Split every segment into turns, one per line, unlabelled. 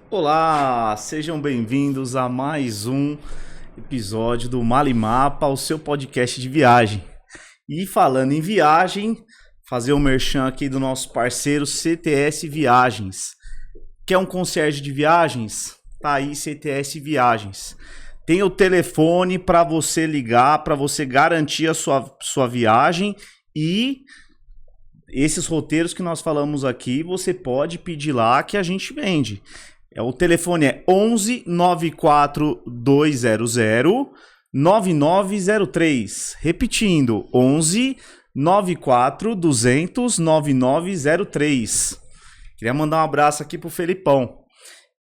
Olá, sejam bem-vindos a mais um episódio do Malimapa, o seu podcast de viagem. E falando em viagem, fazer o merchan aqui do nosso parceiro CTS Viagens. Quer um concierge de viagens? Tá aí CTS Viagens. Tem o telefone para você ligar, para você garantir a sua viagem e esses roteiros que nós falamos aqui, você pode pedir lá que a gente vende. O telefone é 11 94 200 9903. Repetindo, 11 94 200 9903. Queria mandar um abraço aqui pro Felipão.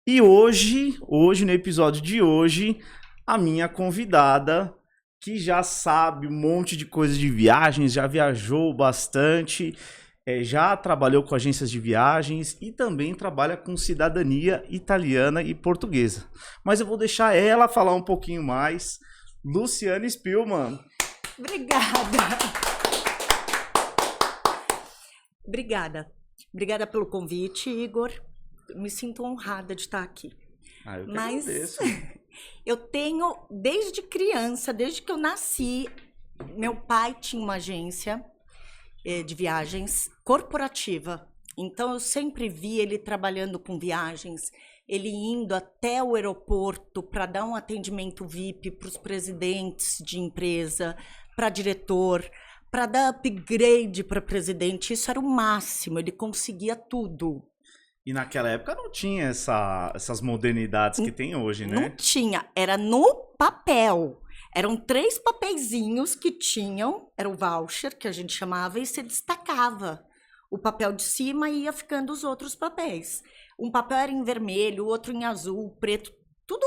E hoje, no episódio de hoje, a minha convidada, que já sabe um monte de coisa de viagens, já viajou bastante, já trabalhou com agências de viagens e também trabalha com cidadania italiana e portuguesa. Mas eu vou deixar ela falar um pouquinho mais. Luciane Spillman.
Obrigada pelo convite, Igor. Me sinto honrada de estar aqui.
Eu que agradeço.
Eu tenho, desde criança, desde que eu nasci, meu pai tinha uma agência de viagens corporativa. Então, eu sempre vi ele trabalhando com viagens, ele indo até o aeroporto para dar um atendimento VIP para os presidentes de empresa, para diretor, para dar upgrade para presidente. Isso era o máximo, ele conseguia tudo.
E naquela época não tinha essas modernidades que tem hoje, né?
Não tinha, era no papel. Eram 3 papeizinhos que tinham, era o voucher que a gente chamava, e você destacava o papel de cima e ia ficando os outros papéis. Um papel era em vermelho, o outro em azul, preto, tudo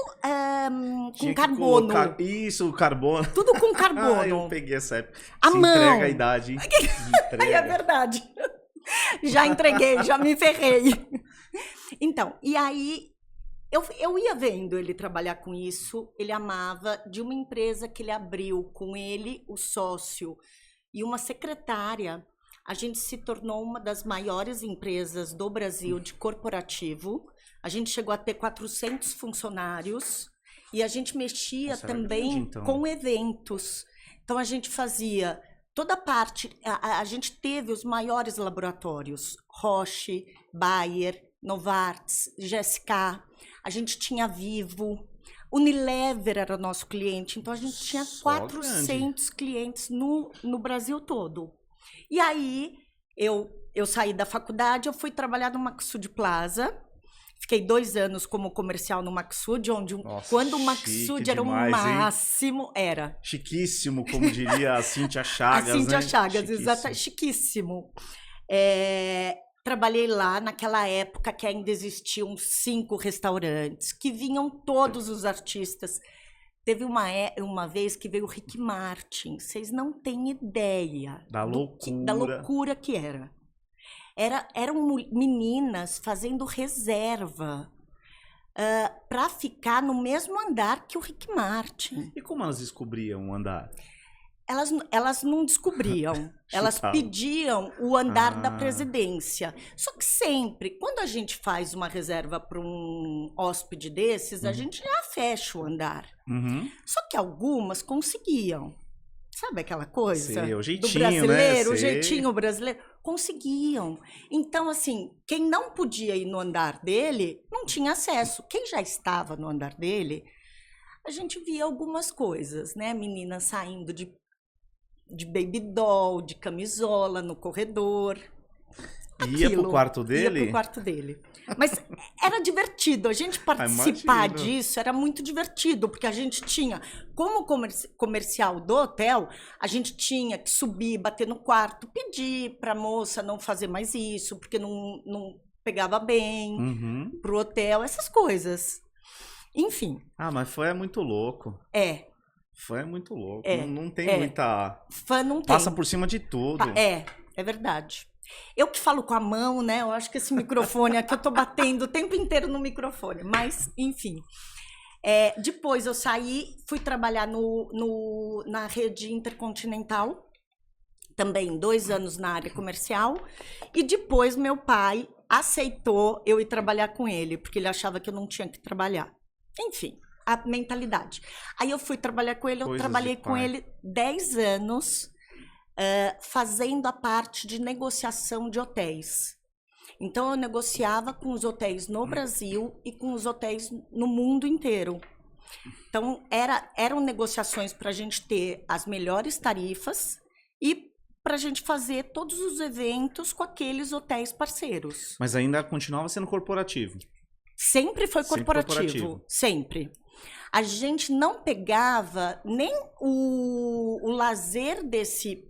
com carbono.
Isso, carbono.
Tudo com carbono.
Eu peguei essa época.
A mão.
Entrega a idade.
É verdade. Já entreguei, já me ferrei. Então, e aí eu ia vendo ele trabalhar com isso, ele amava, de uma empresa que ele abriu com ele, o sócio e uma secretária. A gente se tornou uma das maiores empresas do Brasil de corporativo. A gente chegou a ter 400 funcionários e a gente mexia também grande, então, com eventos. Então, a gente fazia toda a parte, a gente teve os maiores laboratórios, Roche, Bayer, Novartis, GSK, a gente tinha Vivo, Unilever era nosso cliente, então a gente tinha 400 clientes no Brasil todo. E aí, eu saí da faculdade, eu fui trabalhar no Maxud Plaza, fiquei 2 anos como comercial no Maxud, onde quando o Maxud era demais, o máximo, hein? Era.
Chiquíssimo, como diria a Cíntia Chagas,
a Cíntia
né?
Chagas, exato, chiquíssimo. Trabalhei lá naquela época que ainda existiam 5 restaurantes, que vinham todos os artistas. Teve uma vez que veio o Rick Martin, vocês não têm ideia
da
loucura que era. Eram meninas fazendo reserva para ficar no mesmo andar que o Rick Martin.
E como elas descobriam o andar?
Elas não descobriam, elas pediam o andar da presidência. Só que sempre, quando a gente faz uma reserva para um hóspede desses, a gente já fecha o andar. Só que algumas conseguiam. Sabe aquela coisa?
Sei, o jeitinho,
do brasileiro,
né?
O jeitinho brasileiro. Conseguiam. Então, assim, quem não podia ir no andar dele, não tinha acesso. Quem já estava no andar dele, a gente via algumas coisas, né? Meninas saindo de baby doll, de camisola no corredor.
Ia pro quarto dele?
Ia pro quarto dele. Mas era divertido. A gente participar disso era muito divertido, porque a gente tinha, como comercial do hotel, a gente tinha que subir, bater no quarto, pedir pra moça não fazer mais isso, porque não pegava bem pro hotel, essas coisas. Enfim.
Mas foi muito louco. Foi muito louco. Não tem muita...
Fã não tem.
Passa por cima de tudo.
É verdade. Eu que falo com a mão, né? Eu acho que esse microfone aqui, eu tô batendo o tempo inteiro no microfone. Mas, enfim. Depois eu saí, fui trabalhar na rede Intercontinental. também 2 anos na área comercial, e depois meu pai aceitou eu ir trabalhar com ele, porque ele achava que eu não tinha que trabalhar. Enfim, a mentalidade. Aí eu fui trabalhar com ele, eu trabalhei com ele 10 anos, fazendo a parte de negociação de hotéis. Então eu negociava com os hotéis no Brasil e com os hotéis no mundo inteiro. Então eram negociações para a gente ter as melhores tarifas e para a gente fazer todos os eventos com aqueles hotéis parceiros.
Mas ainda continuava sendo corporativo?
Sempre foi corporativo, sempre. A gente não pegava nem o lazer desse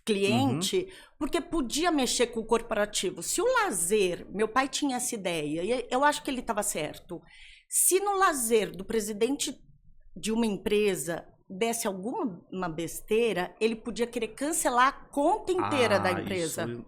cliente, porque podia mexer com o corporativo. Se o lazer, meu pai tinha essa ideia, e eu acho que ele estava certo, se no lazer do presidente de uma empresa desse alguma besteira, ele podia querer cancelar a conta inteira da empresa.
Isso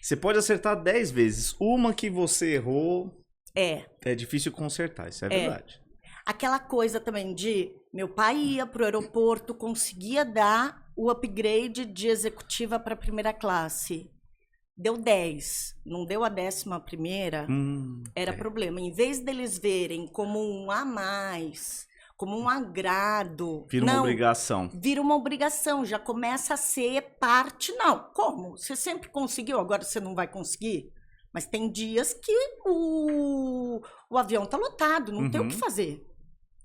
Você pode acertar 10 vezes. Uma que você errou, é difícil consertar, isso é verdade.
Aquela coisa também de meu pai ia para o aeroporto, conseguia dar o upgrade de executiva para primeira classe. Deu 10, não deu a 11ª, era problema. Em vez deles verem como um a mais, como um agrado...
Vira uma obrigação.
Vira uma obrigação, já começa a ser parte... Não, como? Você sempre conseguiu, agora você não vai conseguir? Mas tem dias que o avião tá lotado, não tem o que fazer,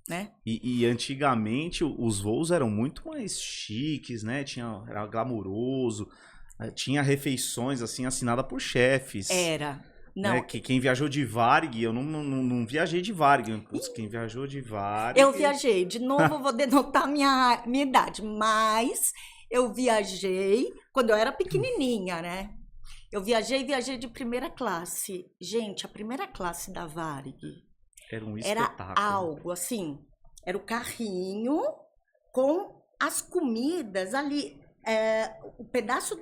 né?
E antigamente os voos eram muito mais chiques, né? Era glamuroso, tinha refeições assim assinadas por chefes.
Era. Não.
Né? Quem viajou de Varig, eu não viajei de Varig. Putz, quem viajou de Varig...
Eu viajei, de novo vou denotar minha idade, mas eu viajei quando eu era pequenininha, né? Eu viajei de primeira classe. Gente, a primeira classe da Varig
era um espetáculo.
Era algo assim, era o carrinho com as comidas ali, o pedaço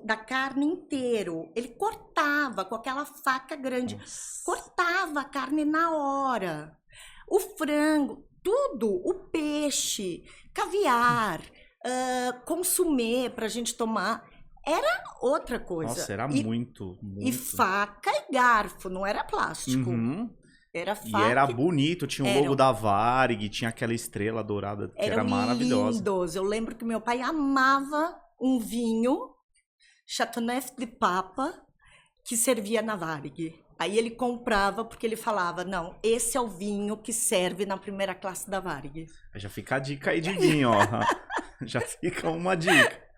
da carne inteiro. Ele cortava com aquela faca grande, cortava a carne na hora. O frango, tudo, o peixe, caviar, consumê pra gente tomar. Era outra coisa.
Nossa, era muito.
E faca e garfo, não era plástico. Era faca.
E era bonito, tinha o logo da Varig, tinha aquela estrela dourada que era maravilhosa.
Lindos. Eu lembro que meu pai amava um vinho, Chateauneuf de Papa, que servia na Varig. Aí ele comprava porque ele falava, não, esse é o vinho que serve na primeira classe da Varig.
Já fica a dica aí de vinho, ó. Já fica uma dica.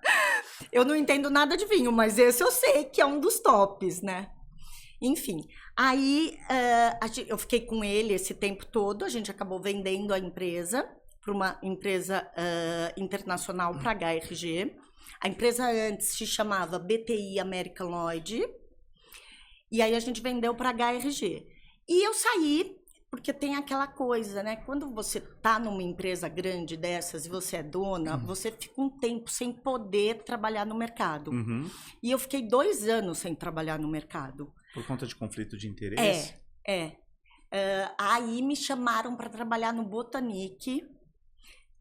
Eu não entendo nada de vinho, mas esse eu sei que é um dos tops, né? Enfim, aí eu fiquei com ele esse tempo todo, a gente acabou vendendo a empresa para uma empresa internacional, para a HRG. A empresa antes se chamava BTI American Lloyd, e aí a gente vendeu para a HRG. E eu saí, porque tem aquela coisa, né? Quando você tá numa empresa grande dessas e você é dona, você fica um tempo sem poder trabalhar no mercado. E eu fiquei 2 anos sem trabalhar no mercado.
Por conta de conflito de interesse?
Aí me chamaram para trabalhar no Botanique,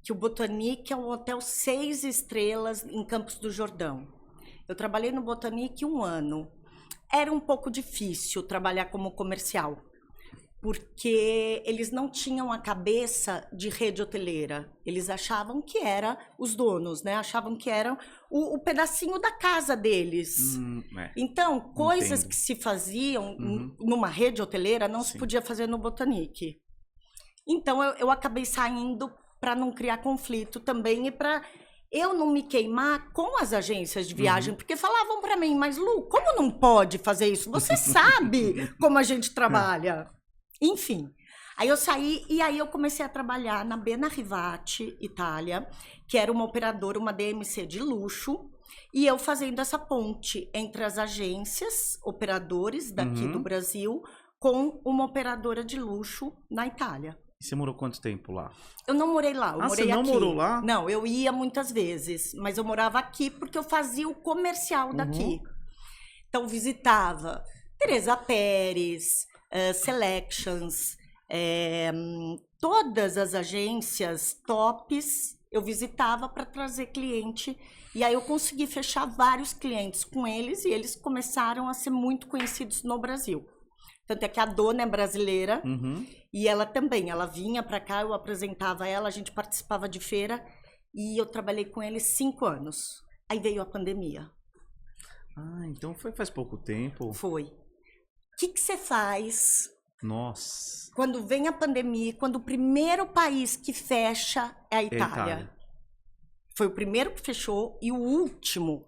que o Botanique é um hotel 6 estrelas em Campos do Jordão. Eu trabalhei no Botanique 1 ano. Era um pouco difícil trabalhar como comercial, porque eles não tinham a cabeça de rede hoteleira. Eles achavam que era os donos, né? Achavam que era o pedacinho da casa deles. Então, coisas que se faziam numa rede hoteleira não se podia fazer no Botanique. Então, eu acabei saindo para não criar conflito também e para eu não me queimar com as agências de viagem, porque falavam para mim, mas Lu, como não pode fazer isso? Você sabe como a gente trabalha. Enfim, aí eu saí e aí eu comecei a trabalhar na Bena Rivati, Itália, que era uma operadora, uma DMC de luxo, e eu fazendo essa ponte entre as agências, operadores daqui do Brasil, com uma operadora de luxo na Itália.
E você morou quanto tempo lá?
Eu não morei lá, eu morei aqui.
Você não morou lá?
Não, eu ia muitas vezes, mas eu morava aqui porque eu fazia o comercial daqui. Então, visitava Teresa Pérez, Selections, todas as agências tops eu visitava para trazer cliente. E aí eu consegui fechar vários clientes com eles e eles começaram a ser muito conhecidos no Brasil. Tanto é que a dona é brasileira e ela também. Ela vinha para cá, eu apresentava ela, a gente participava de feira e eu trabalhei com eles 5 anos. Aí veio a pandemia.
Ah, então foi faz pouco tempo.
Foi. O que você faz?
Nossa.
Quando vem a pandemia, quando o primeiro país que fecha é a Itália. Foi o primeiro que fechou e o último.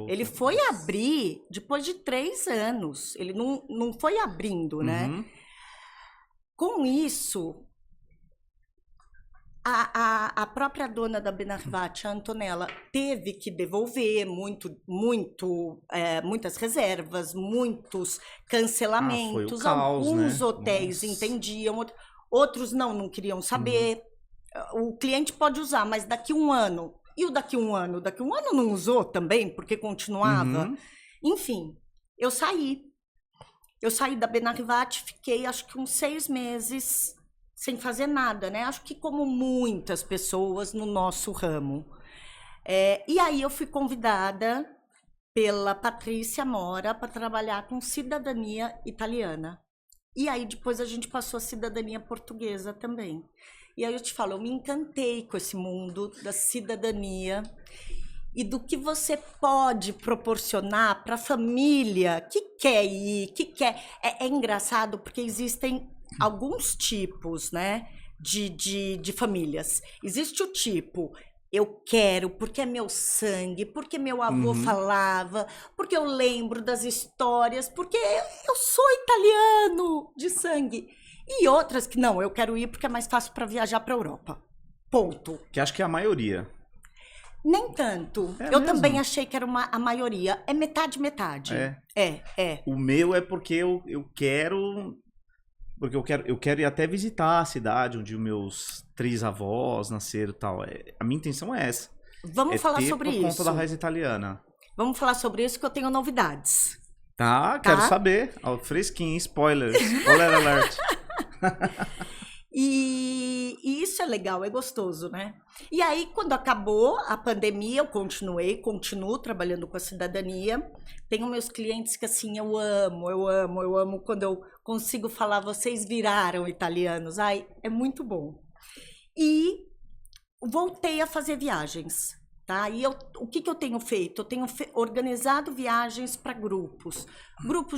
Ele foi abrir depois de 3 anos. Ele não foi abrindo, né? Com isso, a própria dona da Benarvati, a Antonella, teve que devolver muitas reservas, muitos cancelamentos.
Caos,
alguns
né?
hotéis entendiam, outros não queriam saber. O cliente pode usar, mas daqui 1 ano. E o daqui 1 ano? Daqui 1 ano não usou também, porque continuava. Enfim, eu saí. Eu saí da Benarvati, fiquei acho que uns 6 meses sem fazer nada, né? Acho que como muitas pessoas no nosso ramo. E aí eu fui convidada pela Patrícia Mora para trabalhar com cidadania italiana. E aí depois a gente passou a cidadania portuguesa também. E aí eu te falo, eu me encantei com esse mundo da cidadania e do que você pode proporcionar para a família que quer ir, que quer... É engraçado porque existem alguns tipos, né, de famílias. Existe o tipo, eu quero porque é meu sangue, porque meu avô falava, porque eu lembro das histórias, porque eu sou italiano de sangue. E outras que não, eu quero ir porque é mais fácil para viajar para a Europa. Ponto.
Que acho que é a maioria.
Nem tanto. Eu também achei que era a maioria. É metade. É.
O meu é porque eu quero... Porque eu quero ir até visitar a cidade onde os meus 3 avós nasceram e tal. A minha intenção é essa.
Vamos falar sobre isso.
Por conta da raiz italiana.
Vamos falar sobre isso que eu tenho novidades.
Tá? Quero saber. Fresquinho, spoiler. Spoiler alert.
E isso é legal, é gostoso, né? E aí, quando acabou a pandemia, eu continuo trabalhando com a cidadania. Tenho meus clientes que, assim, eu amo quando eu consigo falar, vocês viraram italianos. Ai, é muito bom. E voltei a fazer viagens, tá? E o que eu tenho feito? Eu tenho organizado viagens para grupos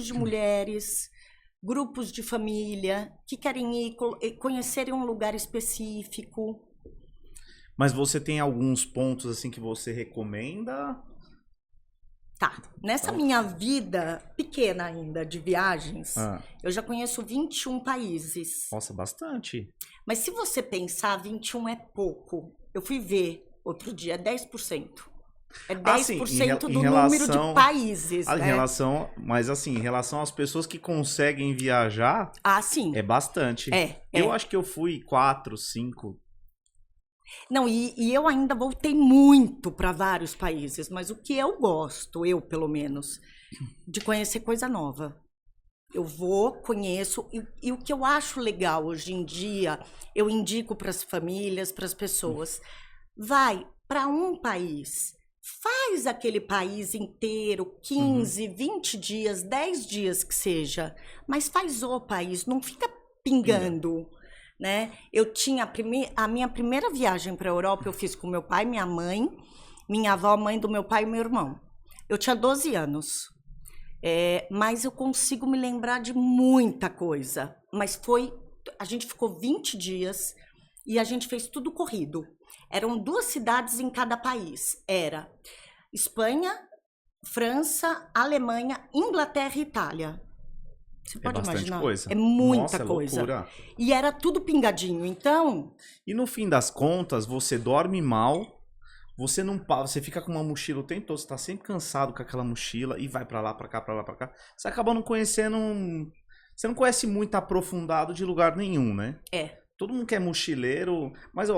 de mulheres, grupos de família que querem ir conhecerem um lugar específico.
Mas você tem alguns pontos assim que você recomenda?
Tá. Nessa minha vida pequena ainda de viagens, eu já conheço 21 países.
Nossa, bastante.
Mas se você pensar, 21 é pouco. Eu fui ver outro dia, 10%. É 10% do número de países, né?
Mas assim, em relação às pessoas que conseguem viajar,
sim.
É bastante. Eu acho que eu fui 4, 5.
Não, e eu ainda voltei muito para vários países, mas o que eu gosto, eu pelo menos, de conhecer coisa nova. Eu conheço, e o que eu acho legal hoje em dia, eu indico para as famílias, para as pessoas, vai para um país, faz aquele país inteiro, 15, 20 dias, 10 dias que seja, mas faz o país, não fica pingando, né? Eu tinha a minha primeira viagem para a Europa, eu fiz com meu pai, minha mãe, minha avó, mãe do meu pai e meu irmão. Eu tinha 12 anos. Mas eu consigo me lembrar de muita coisa. Mas a gente ficou 20 dias e a gente fez tudo corrido. Eram 2 cidades em cada país. Era Espanha, França, Alemanha, Inglaterra e Itália. Você pode imaginar?
Coisa.
É muita coisa.
Loucura.
E era tudo pingadinho, então...
E no fim das contas, você dorme mal... Você fica com uma mochila o tempo todo, você tá sempre cansado com aquela mochila e vai pra lá, pra cá, pra lá, pra cá. Você acaba não conhecendo... Você não conhece muito aprofundado de lugar nenhum, né? Todo mundo quer mochileiro, mas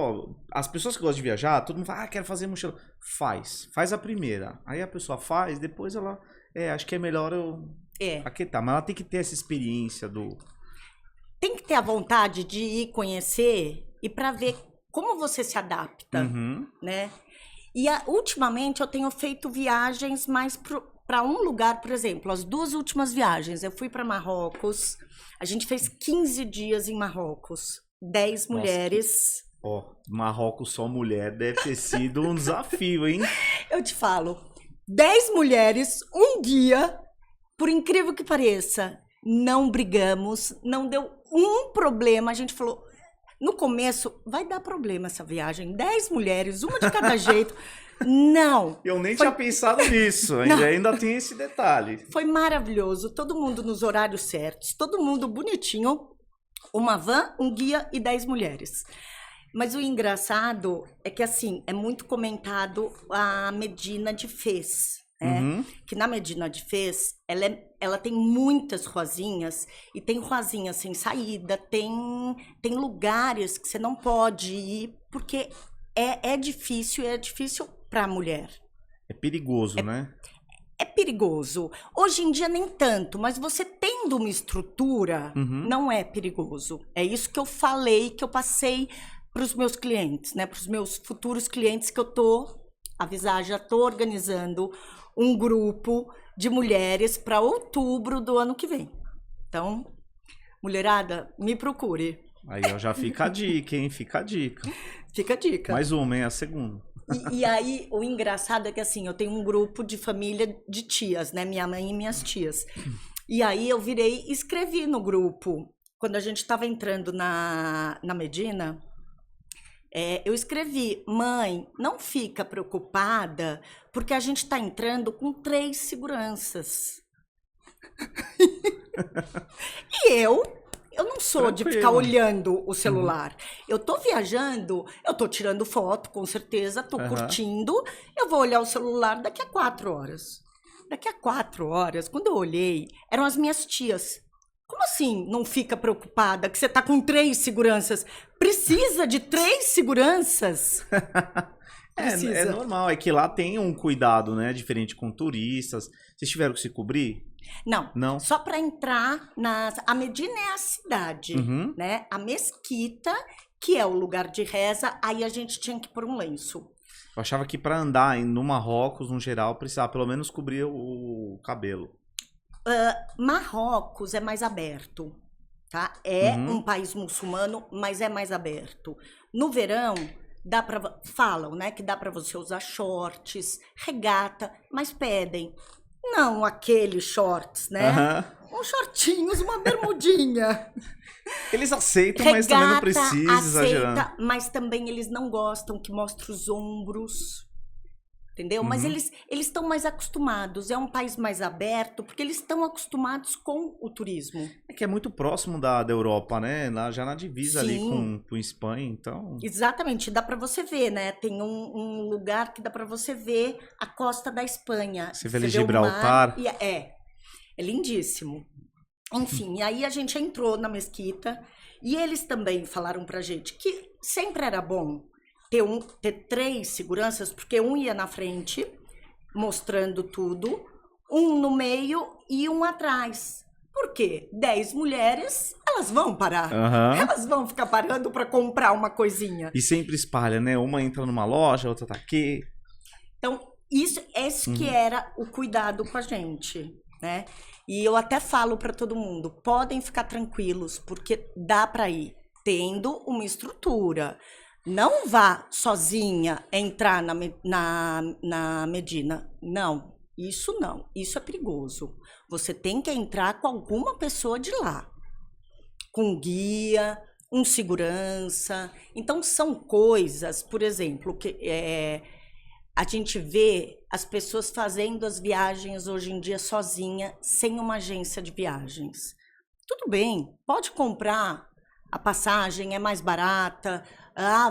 as pessoas que gostam de viajar, todo mundo fala, quero fazer mochila. Faz a primeira. Aí a pessoa faz, depois ela... acho que é melhor eu... aquietar. Mas ela tem que ter essa experiência do...
Tem que ter a vontade de ir conhecer e pra ver como você se adapta, né? E ultimamente eu tenho feito viagens mais para um lugar, por exemplo, as 2 últimas viagens, eu fui para Marrocos, a gente fez 15 dias em Marrocos, 10 mulheres.
Marrocos só mulher deve ter sido um desafio, hein?
Eu te falo, 10 mulheres, um dia, por incrível que pareça, não brigamos, não deu um problema, a gente falou... No começo, vai dar problema essa viagem. 10 mulheres, uma de cada jeito. Não.
Eu nem tinha pensado nisso. Ainda tem esse detalhe.
Foi maravilhoso. Todo mundo nos horários certos. Todo mundo bonitinho. Uma van, um guia e 10 mulheres. Mas o engraçado é que, assim, é muito comentado a Medina de Fez. Que na Medina de Fez, ela tem muitas ruazinhas e tem ruazinhas sem saída, tem lugares que você não pode ir porque é difícil para a mulher.
É perigoso, né?
É perigoso. Hoje em dia nem tanto, mas você tendo uma estrutura, não é perigoso. É isso que eu falei, que eu passei para os meus clientes, né? Para os meus futuros clientes que eu já tô organizando um grupo de mulheres para outubro do ano que vem. Então, mulherada, me procure.
Aí, ó, já fica a dica, hein? Fica a dica.
Fica a dica.
Mais uma, hein? A segunda.
E aí, o engraçado é que, assim, eu tenho um grupo de família de tias, né? Minha mãe e minhas tias. E aí, eu virei e escrevi no grupo. Quando a gente estava entrando na Medina... eu escrevi, mãe, não fica preocupada, porque a gente está entrando com 3 seguranças. E eu não sou de ficar olhando o celular. Eu tô viajando, eu tô tirando foto, com certeza, tô curtindo, eu vou olhar o celular daqui a 4 horas. Daqui a 4 horas, quando eu olhei, eram as minhas tias. Como assim não fica preocupada que você tá com 3 seguranças? Precisa de 3 seguranças?
É normal, é que lá tem um cuidado, né? Diferente com turistas. Vocês tiveram que se cobrir?
Não. Só para entrar a Medina é a cidade, né? A mesquita, que é o lugar de reza, aí a gente tinha que pôr um lenço.
Eu achava que para andar no Marrocos, no geral, precisava pelo menos cobrir o cabelo.
Marrocos é mais aberto, tá? É um país muçulmano, mas é mais aberto. No verão, falam, né, que dá para você usar shorts, regata, mas pedem. Não aqueles shorts, né? Uns shortinhos, uma bermudinha.
Eles aceitam, mas também não precisa exagerar.
Mas também eles não gostam que mostre os ombros. Entendeu? Mas eles estão mais acostumados. É um país mais aberto, porque eles estão acostumados com o turismo.
É que é muito próximo da Europa, né? Já na divisa ali com Espanha, então...
Exatamente. Dá para você ver, né? Tem um lugar que dá para você ver a costa da Espanha.
Você vê Gibraltar.
É lindíssimo. Enfim, e aí a gente entrou na mesquita e eles também falaram pra gente que sempre era bom ter 3 seguranças, porque um ia na frente, mostrando tudo, um no meio e um atrás. Por quê? 10 mulheres, elas vão parar. Elas vão ficar parando para comprar uma coisinha.
E sempre espalha, né? Uma entra numa loja, outra tá aqui.
Então, esse que era o cuidado com a gente, né? E eu até falo para todo mundo, podem ficar tranquilos, porque dá para ir tendo uma estrutura. Não vá sozinha entrar na Medina. Não, isso não. Isso é perigoso. Você tem que entrar com alguma pessoa de lá. Com um guia, um segurança. Então, são coisas, por exemplo, que a gente vê as pessoas fazendo as viagens hoje em dia sozinha, sem uma agência de viagens. Tudo bem, pode comprar. A passagem é mais barata,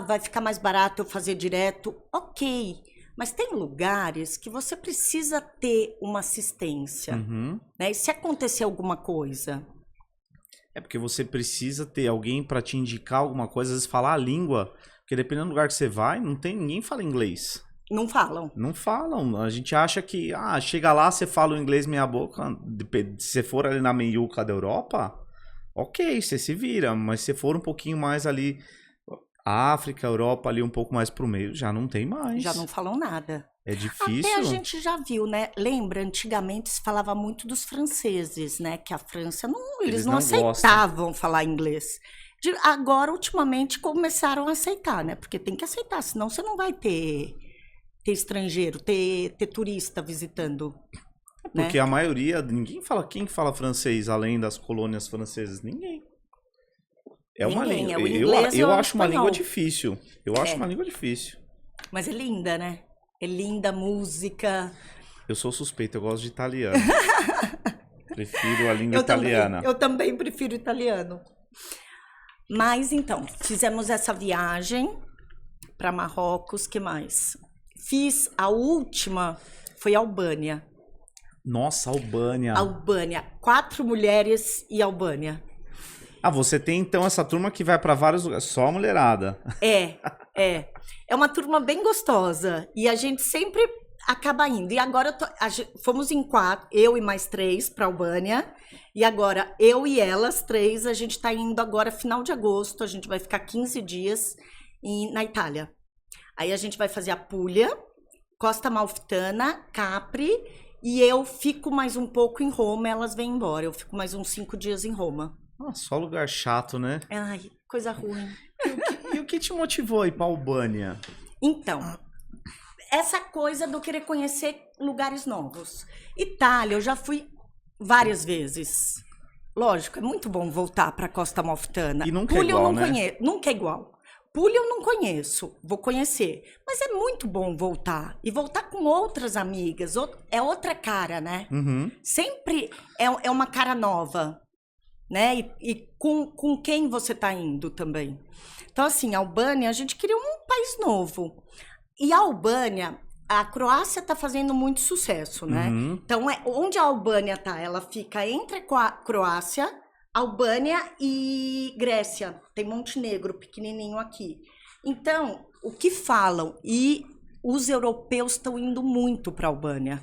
vai ficar mais barato eu fazer direto, ok. Mas tem lugares que você precisa ter uma assistência, né? E se acontecer alguma coisa?
É porque você precisa ter alguém para te indicar alguma coisa, às vezes falar a língua, porque dependendo do lugar que você vai, ninguém fala inglês.
Não falam.
Não falam. A gente acha que, chega lá, você fala o inglês meia boca, se você for ali na meiuca da Europa... Ok, você se vira, mas se for um pouquinho mais ali... A África, a Europa, ali um pouco mais pro meio, já não tem mais.
Já não falam nada.
É difícil.
Até a gente já viu, né? Lembra, antigamente se falava muito dos franceses, né? Que a França, eles não aceitavam falar inglês. Agora, ultimamente, começaram a aceitar, né? Porque tem que aceitar, senão você não vai ter estrangeiro, ter turista visitando.
Porque
né?
a maioria, quem fala francês além das colônias francesas? Ninguém. É uma língua. Eu acho uma língua difícil. Eu acho uma língua difícil.
Mas é linda, né? É linda a música.
Eu sou suspeito, eu gosto de italiano. Prefiro a língua italiana.
Eu também prefiro italiano. Mas então, fizemos essa viagem para Marrocos, que mais? Fiz a última, foi Albânia.
Nossa, Albânia.
4 mulheres e Albânia.
Ah, você tem então essa turma que vai para vários lugares, só mulherada.
É uma turma bem gostosa e a gente sempre acaba indo. E agora fomos em 4, eu e mais 3 para Albânia. E agora eu e elas 3, a gente está indo agora final de agosto, a gente vai ficar 15 dias na Itália. Aí a gente vai fazer a Puglia, Costa Amalfitana, Capri, e eu fico mais um pouco em Roma, elas vêm embora. Eu fico mais uns 5 dias em Roma.
Ah, só lugar chato, né?
Ai, coisa ruim.
E o que te motivou a ir pra Albânia?
Então, essa coisa do querer conhecer lugares novos. Itália, eu já fui várias vezes. Lógico, é muito bom voltar pra Costa Amalfitana.
E nunca é igual, né?
Nunca é igual. Puglia eu não conheço, vou conhecer. Mas é muito bom voltar. E voltar com outras amigas. É outra cara, né?
Uhum.
Sempre é uma cara nova. Né? E com quem você tá indo também. Então, assim, a Albânia, a gente queria um país novo. E a Albânia, a Croácia tá fazendo muito sucesso, né?
Uhum.
Então, onde a Albânia tá? Ela fica entre a Croácia, Albânia e Grécia. Tem Montenegro, pequenininho aqui. Então, o que falam? E os europeus estão indo muito para a Albânia.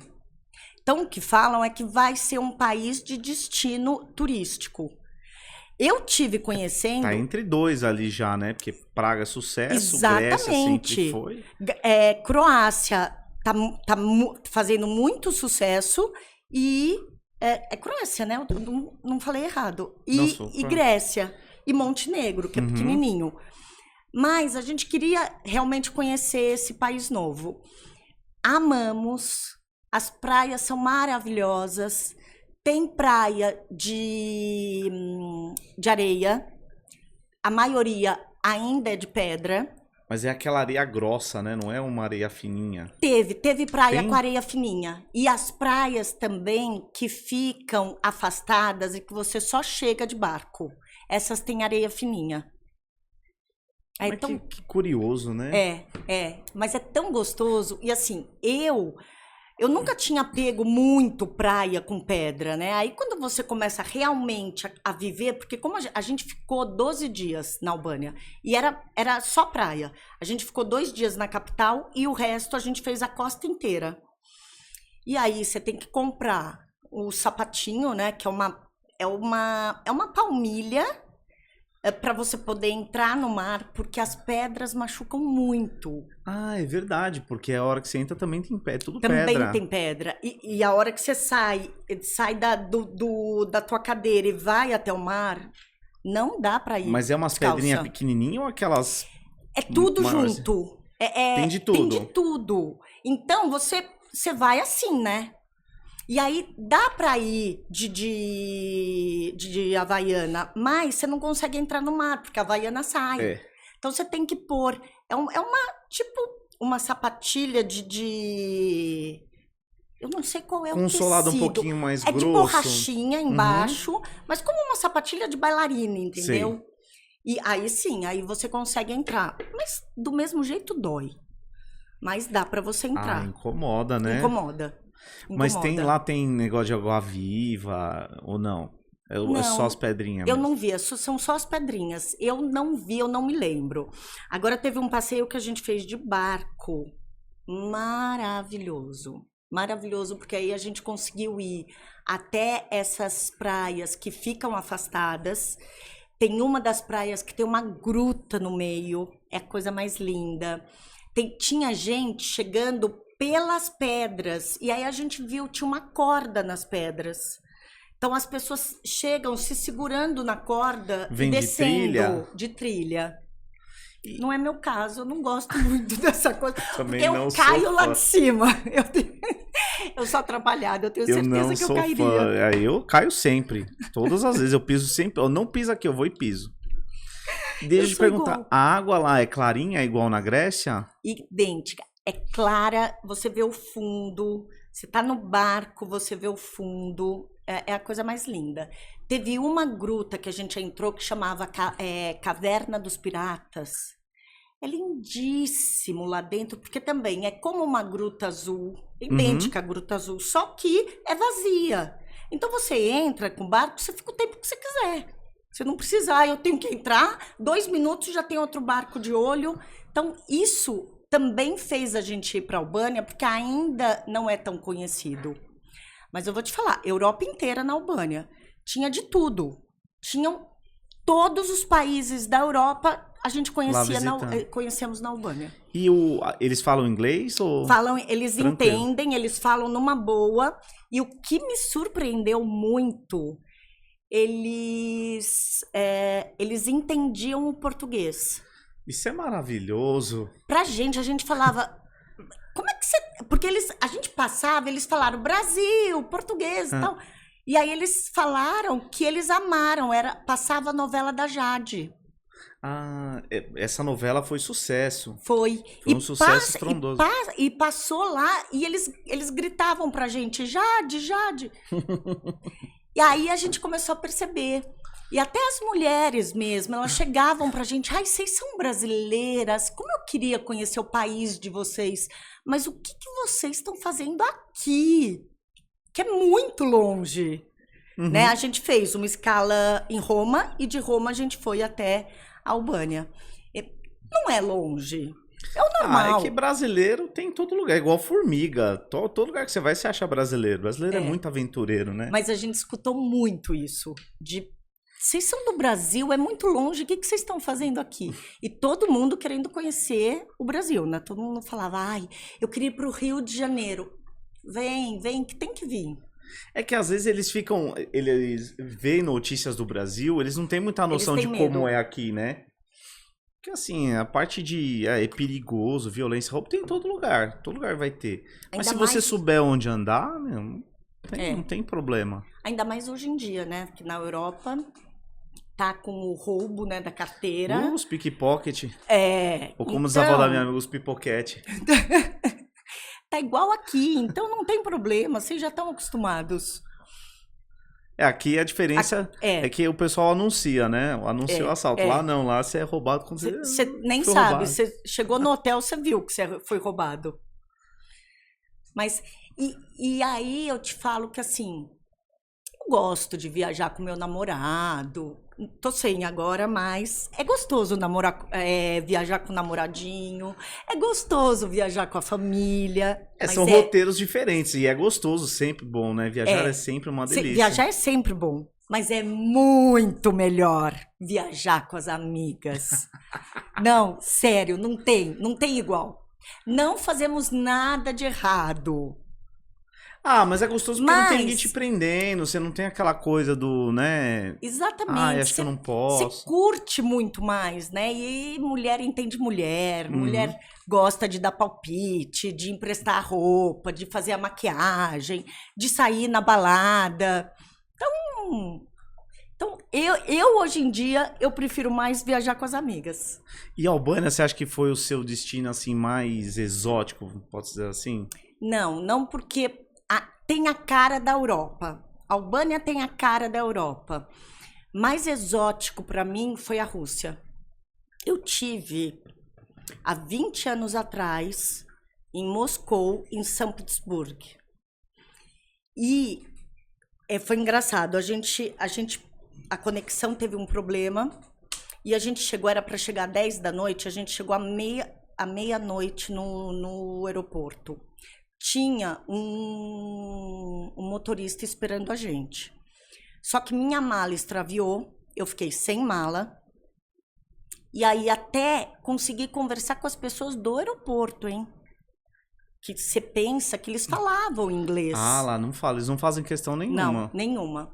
Então, o que falam é que vai ser um país de destino turístico. Eu tive conhecendo...
Tá entre 2 ali já, né? Porque Praga é sucesso,
Exatamente.
Grécia sempre foi.
Croácia tá fazendo muito sucesso e... Croácia, né? Eu não falei errado. E Grécia. E Montenegro, que é pequenininho. Mas a gente queria realmente conhecer esse país novo. Amamos. As praias são maravilhosas. Tem praia de areia. A maioria ainda é de pedra.
Mas é aquela areia grossa, né? Não é uma areia fininha.
Teve praia com areia fininha. E as praias também que ficam afastadas e que você só chega de barco. Essas têm areia fininha.
Mas então, que curioso, né?
Mas é tão gostoso. E assim, eu nunca tinha pego muito praia com pedra, né? Aí quando você começa realmente a viver, porque como a gente ficou 12 dias na Albânia e era só praia. A gente ficou 2 dias na capital e o resto a gente fez a costa inteira. E aí você tem que comprar o sapatinho, né? Que é uma palmilha para você poder entrar no mar, porque as pedras machucam muito.
Ah, é verdade, porque a hora que você entra também tem tudo
também
pedra.
Também tem pedra. E a hora que você sai da tua cadeira e vai até o mar, não dá para ir.
Mas é umas pedrinhas pequenininhas ou aquelas...
É tudo
maiores?
Junto.
Tem de tudo.
Tem de tudo. Então, você vai assim, né? E aí, dá pra ir de Havaiana, mas você não consegue entrar no mar, porque a Havaiana sai. Então, você tem que pôr... É uma sapatilha eu não sei qual é o tecido.
Um solado um pouquinho mais grosso.
É de borrachinha embaixo, mas como uma sapatilha de bailarina, entendeu? Sim. E aí, sim, aí você consegue entrar. Mas, do mesmo jeito, dói. Mas dá pra você entrar.
Ah, incomoda, né?
Incomoda.
Mas tem negócio de água viva ou não? É só as pedrinhas?
Eu não vi, são só as pedrinhas. Eu não vi, eu não me lembro. Agora teve um passeio que a gente fez de barco. Maravilhoso. Maravilhoso, porque aí a gente conseguiu ir até essas praias que ficam afastadas. Tem uma das praias que tem uma gruta no meio, é a coisa mais linda. Tinha gente chegando pelas pedras, e aí a gente viu, tinha uma corda nas pedras. Então as pessoas chegam se segurando na corda e descendo de trilha. Não é meu caso, eu não gosto muito dessa coisa.
Também
eu
não
caio
sou
lá
fã.
de cima. Eu sou atrapalhada, eu tenho certeza que eu cairia.
Fã. Eu caio sempre. Todas as vezes eu piso sempre. Eu não piso aqui, eu vou e piso. Deixa eu te perguntar,
igual.
a água lá é clarinha, igual na Grécia?
Idêntica. É clara, você vê o fundo. Você tá no barco, você vê o fundo. É a coisa mais linda. Teve uma gruta que a gente entrou que chamava Caverna dos Piratas. É lindíssimo lá dentro, porque também é como uma gruta azul, idêntica à gruta azul, só que é vazia. Então você entra com o barco, você fica o tempo que você quiser. Você não precisa, eu tenho que entrar, 2 minutos já tem outro barco de olho. Então isso também fez a gente ir para a Albânia, porque ainda não é tão conhecido. Mas eu vou te falar, Europa inteira na Albânia. Tinha de tudo. Tinham todos os países da Europa, a gente conhecemos na Albânia.
E eles falam inglês? Ou...
Falam, eles
Tranquilo.
entendem, eles falam numa boa. E o que me surpreendeu muito, eles entendiam o português.
Isso é maravilhoso.
Pra gente, a gente falava... Como é que você... Porque a gente passava, eles falaram Brasil, português e tal. E aí eles falaram que eles amaram, passava a novela da Jade.
Ah, essa novela foi sucesso.
Foi
um sucesso estrondoso.
E passou lá e eles gritavam pra gente, Jade, Jade. E aí a gente começou a perceber. E até as mulheres mesmo, elas chegavam pra gente, ai, vocês são brasileiras, como eu queria conhecer o país de vocês, mas o que vocês estão fazendo aqui? Que é muito longe. Né? A gente fez uma escala em Roma e de Roma a gente foi até a Albânia. Não é longe. É o normal.
É que brasileiro tem em todo lugar, igual formiga. Todo lugar que você vai, você acha brasileiro. Brasileiro é muito aventureiro, né?
Mas a gente escutou muito isso. Vocês são do Brasil, é muito longe, o que vocês estão fazendo aqui? E todo mundo querendo conhecer o Brasil, né? Todo mundo falava, ai, eu queria ir para o Rio de Janeiro. Vem, que tem que vir.
É que às vezes eles veem notícias do Brasil, eles não têm muita noção de como é aqui, né? Porque assim, a parte de é perigoso, violência, roubo tem em todo lugar vai ter. Mas se você souber onde andar, não tem problema.
Ainda mais hoje em dia, né? Que na Europa tá com o roubo, né, da carteira.
Os pickpocket.
Ou
como os avós da minha amiga, os pipoquete.
Tá igual aqui, então não tem problema, vocês já estão acostumados.
Aqui a diferença é que o pessoal anuncia, né? Anuncia o assalto. Lá não, lá você é roubado quando
você nem sabe. Você chegou no hotel, você viu que você foi roubado. Mas, e aí eu te falo que assim, eu gosto de viajar com meu namorado. Tô sem agora, mas é gostoso viajar com o namoradinho. É gostoso viajar com a família.
São roteiros diferentes e é gostoso, sempre bom, né? Viajar é sempre uma delícia.
Viajar é sempre bom, mas é muito melhor viajar com as amigas. Não, sério, não tem igual. Não fazemos nada de errado.
Mas é gostoso porque não tem ninguém te prendendo, você não tem aquela coisa do, né?
Exatamente.
Acho que eu não posso.
Você curte muito mais, né? E mulher entende mulher, mulher gosta de dar palpite, de emprestar a roupa, de fazer a maquiagem, de sair na balada. Então eu hoje em dia, eu prefiro mais viajar com as amigas.
E Albânia, você acha que foi o seu destino, assim, mais exótico, pode dizer assim?
Não porque... tem a cara da Europa. A Albânia tem a cara da Europa. Mais exótico para mim foi a Rússia. Eu tive, há 20 anos atrás, em Moscou, em São Petersburgo. E foi engraçado. A conexão teve um problema e a gente chegou, era para chegar às 10 da noite, a gente chegou à meia-noite no aeroporto. Tinha um motorista esperando a gente. Só que minha mala extraviou eu fiquei sem mala. E aí até consegui conversar com as pessoas do aeroporto, hein? Que você pensa que eles falavam inglês.
Ah, lá não fala, eles não fazem questão nenhuma.
Não, nenhuma.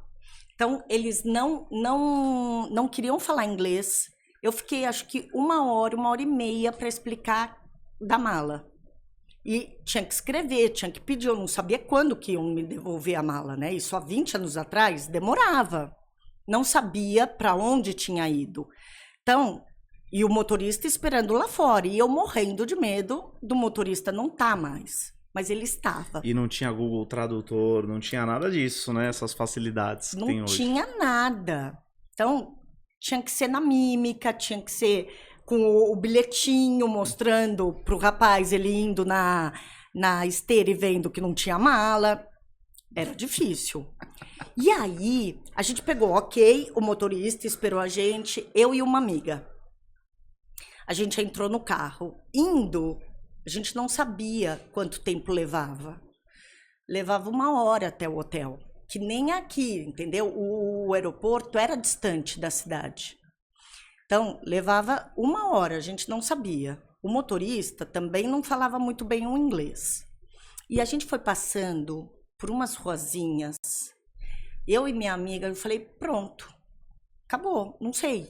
Então, eles não queriam falar inglês. Eu fiquei, acho que 1 hora e meia para explicar da mala. E tinha que escrever, tinha que pedir. Eu não sabia quando que iam me devolver a mala, né? Isso há 20 anos atrás demorava. Não sabia para onde tinha ido. Então, e o motorista esperando lá fora. E eu morrendo de medo do motorista não estar mais. Mas ele estava.
E não tinha Google Tradutor, não tinha nada disso, né? Essas facilidades que tem hoje.
Não tinha nada. Então, tinha que ser na mímica, tinha que ser com o bilhetinho mostrando pro rapaz ele indo na esteira e vendo que não tinha mala. Era difícil. E aí, a gente pegou, ok, o motorista esperou a gente, eu e uma amiga. A gente entrou no carro. Indo, a gente não sabia quanto tempo levava. Levava 1 hora até o hotel. Que nem aqui, entendeu? O aeroporto era distante da cidade. Então, levava 1 hora, a gente não sabia. O motorista também não falava muito bem o inglês. E a gente foi passando por umas ruazinhas. Eu e minha amiga, eu falei, pronto, acabou, não sei.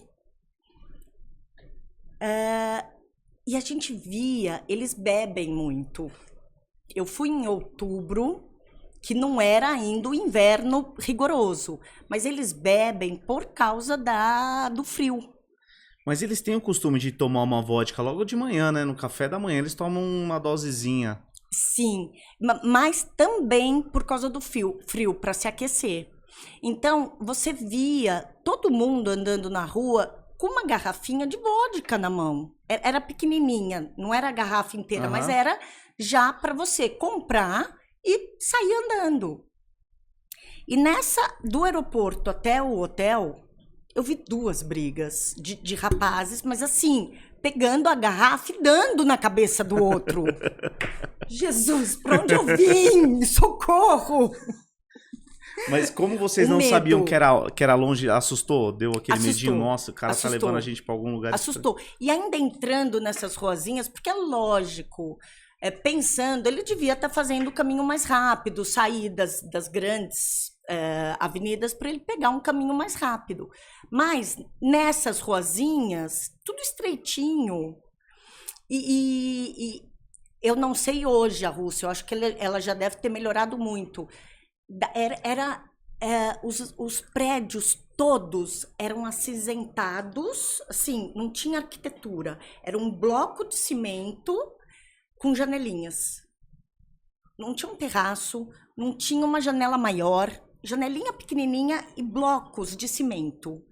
E a gente via, eles bebem muito. Eu fui em outubro, que não era ainda o inverno rigoroso, mas eles bebem por causa do frio.
Mas eles têm o costume de tomar uma vodka logo de manhã, né? No café da manhã eles tomam uma dosezinha.
Sim, mas também por causa do frio para se aquecer. Então, você via todo mundo andando na rua com uma garrafinha de vodka na mão. Era pequenininha, não era a garrafa inteira, mas era já para você comprar e sair andando. E do aeroporto até o hotel, eu vi 2 brigas de rapazes, mas assim, pegando a garrafa e dando na cabeça do outro. Jesus, pra onde eu vim? Socorro!
Mas como vocês não sabiam que era longe, assustou? Deu aquele medinho? Nossa, o cara tá levando a gente pra algum lugar.
Assustou. E ainda entrando nessas ruazinhas, porque é lógico, pensando, ele devia estar fazendo o caminho mais rápido, sair das grandes avenidas para ele pegar um caminho mais rápido. Mas nessas ruazinhas, tudo estreitinho. E eu não sei hoje a Rússia, eu acho que ela já deve ter melhorado muito. Os prédios todos eram acinzentados, assim, não tinha arquitetura. Era um bloco de cimento com janelinhas. Não tinha um terraço, não tinha uma janela maior, janelinha pequenininha e blocos de cimento.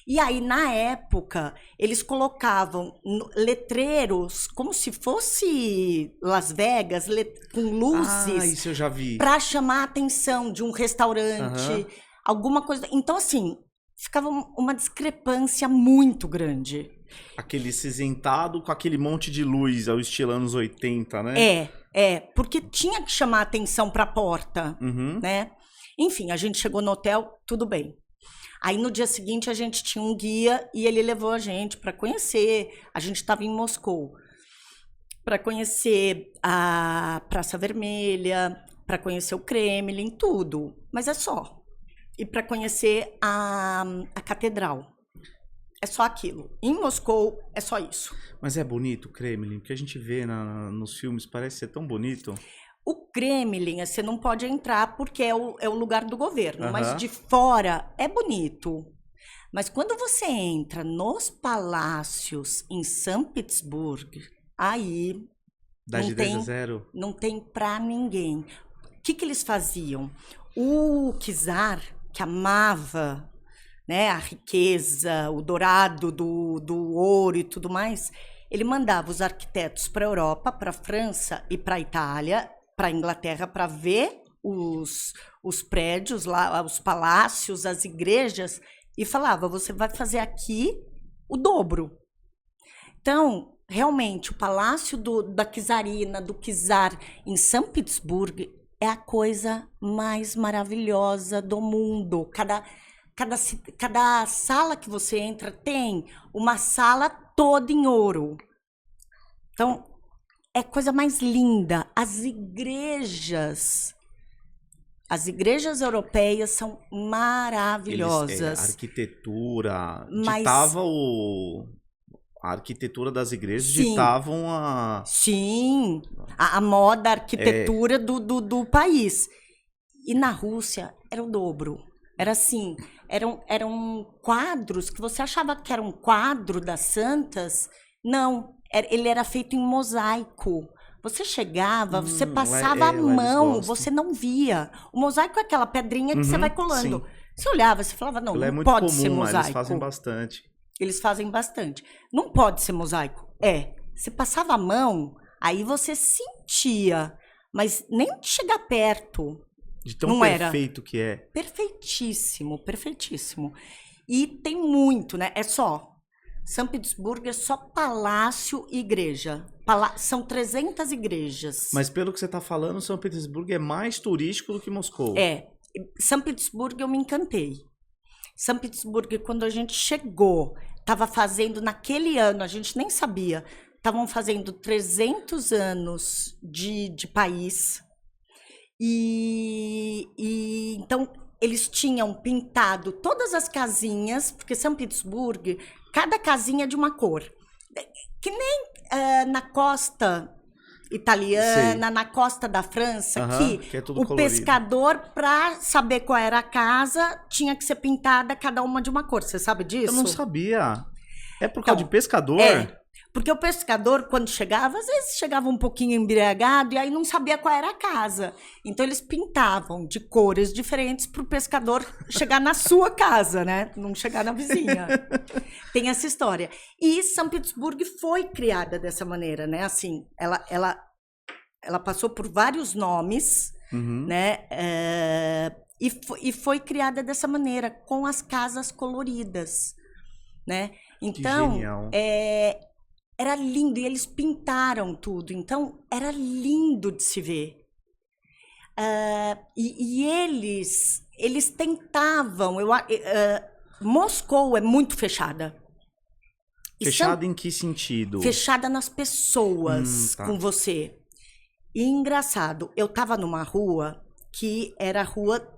E aí, na época, eles colocavam letreiros como se fosse Las Vegas, com luzes.
Ah, isso eu já vi.
Para chamar a atenção de um restaurante, alguma coisa. Então, assim, ficava uma discrepância muito grande.
Aquele cinzentado com aquele monte de luz, ao estilo anos 80, né?
Porque tinha que chamar a atenção para a porta, né? Enfim, a gente chegou no hotel, tudo bem. Aí no dia seguinte a gente tinha um guia e ele levou a gente para conhecer. A gente estava em Moscou para conhecer a Praça Vermelha, para conhecer o Kremlin, tudo. Mas é só. E para conhecer a Catedral. É só aquilo. Em Moscou é só isso.
Mas é bonito o Kremlin, porque a gente vê nos filmes, parece ser tão bonito.
O Kremlin, você não pode entrar porque é o lugar do governo, mas de fora é bonito. Mas quando você entra nos palácios em São Petersburgo, aí
dá de 10 a 0.
Não tem pra ninguém. O que eles faziam? O czar, que amava, né, a riqueza, o dourado do ouro e tudo mais, ele mandava os arquitetos para a Europa, para a França e para a Itália, para a Inglaterra, para ver os prédios lá, os palácios, as igrejas, e falava, você vai fazer aqui o dobro. Então, realmente, o palácio da czarina, do czar em São Petersburgo é a coisa mais maravilhosa do mundo. Cada sala que você entra tem uma sala toda em ouro. Então, é coisa mais linda. As igrejas europeias são maravilhosas.
A arquitetura
Mas-
ditava a arquitetura das igrejas
Sim.
ditavam a...
Sim, a moda, a arquitetura do país. E na Rússia era o dobro. Era assim, eram quadros que você achava que era um quadro das santas. Não, ele era feito em mosaico. Você chegava, você passava a
lá eles
mão,
gostam.
você não via. O mosaico é aquela pedrinha que você vai colando.
sim.
Você olhava, você falava, não,
Aquilo é
não
muito
pode
comum,
ser
lá
mosaico.
eles fazem bastante.
Eles fazem bastante. Não pode ser mosaico. Você passava a mão, aí você sentia, mas nem de chegar perto.
De tão
Não era.
perfeito que é.
Perfeitíssimo, perfeitíssimo. E tem muito, né? São Petersburgo é só palácio e igreja. São 300 igrejas.
Mas pelo que você está falando, São Petersburgo é mais turístico do que Moscou.
São Petersburgo eu me encantei. São Petersburgo, quando a gente chegou, estava fazendo, naquele ano, a gente nem sabia, estavam fazendo 300 anos de país. E então eles tinham pintado todas as casinhas, porque São Petersburgo, cada casinha é de uma cor. Que nem na costa italiana,
Sei.
na costa da França,
Que é tudo
o
colorido.
pescador, para saber qual era a casa, tinha que ser pintada cada uma de uma cor. Você sabe disso?
Eu não sabia. É por causa
Então,
de pescador?
Porque o pescador, quando chegava, às vezes chegava um pouquinho embriagado e aí não sabia qual era a casa. Então eles pintavam de cores diferentes para o pescador chegar na sua casa, né? Não chegar na vizinha. Tem essa história. E São Petersburgo foi criada dessa maneira, né? Assim, ela passou por vários nomes, né? E foi criada dessa maneira, com as casas coloridas, né? Então,
Que genial.
era lindo, e eles pintaram tudo, então era lindo de se ver. E eles tentavam. Moscou é muito fechada.
Fechada em que sentido?
Fechada nas pessoas,
tá.
com você. E engraçado, eu tava numa rua que era a rua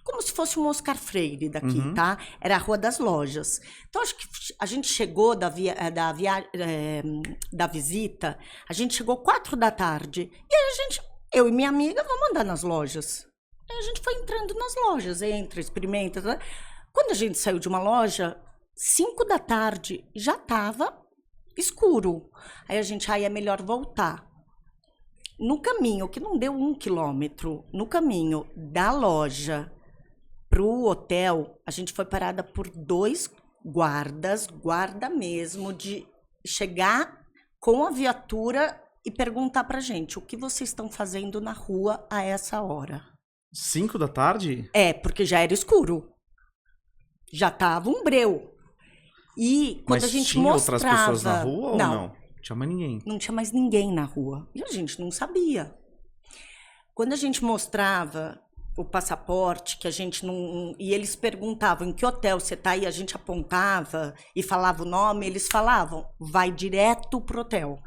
como se fosse um Oscar Freire daqui, tá? Era a Rua das Lojas. Então, acho que a gente chegou da visita, a gente chegou 4 da tarde. E aí eu e minha amiga, vamos andar nas lojas. Aí a gente foi entrando nas lojas, entra, experimenta. Tá? Quando a gente saiu de uma loja, 5 da tarde, já estava escuro. Aí a gente, é melhor voltar. No caminho, que não deu 1 quilômetro, no caminho da loja para o hotel, a gente foi parada por 2 guarda mesmo, de chegar com a viatura e perguntar pra gente, o que vocês estão fazendo na rua a essa hora?
5 da tarde?
Porque já era escuro. Já tava um breu. E quando
Mas
a gente
tinha
mostrava...
outras pessoas na rua ou não? Tinha mais ninguém.
Não tinha mais ninguém na rua. E a gente não sabia. Quando a gente mostrava o passaporte, que a gente não... E eles perguntavam em que hotel você tá, e a gente apontava e falava o nome, eles falavam, vai direto pro hotel.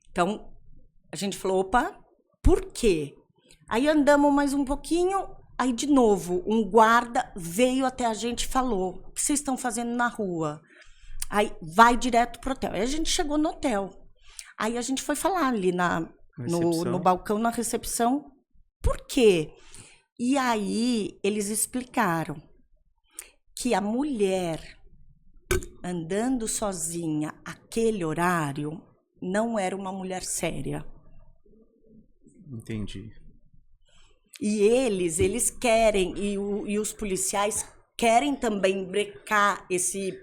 Então, a gente falou, opa, por quê? Aí andamos mais um pouquinho, aí de novo, um guarda veio até a gente e falou, o que vocês estão fazendo na rua? Aí, vai direto pro hotel. Aí a gente chegou no hotel. Aí a gente foi falar ali no balcão, na recepção, por quê? E aí eles explicaram que a mulher andando sozinha aquele horário não era uma mulher séria.
Entendi.
E eles querem, e os policiais querem também brecar esse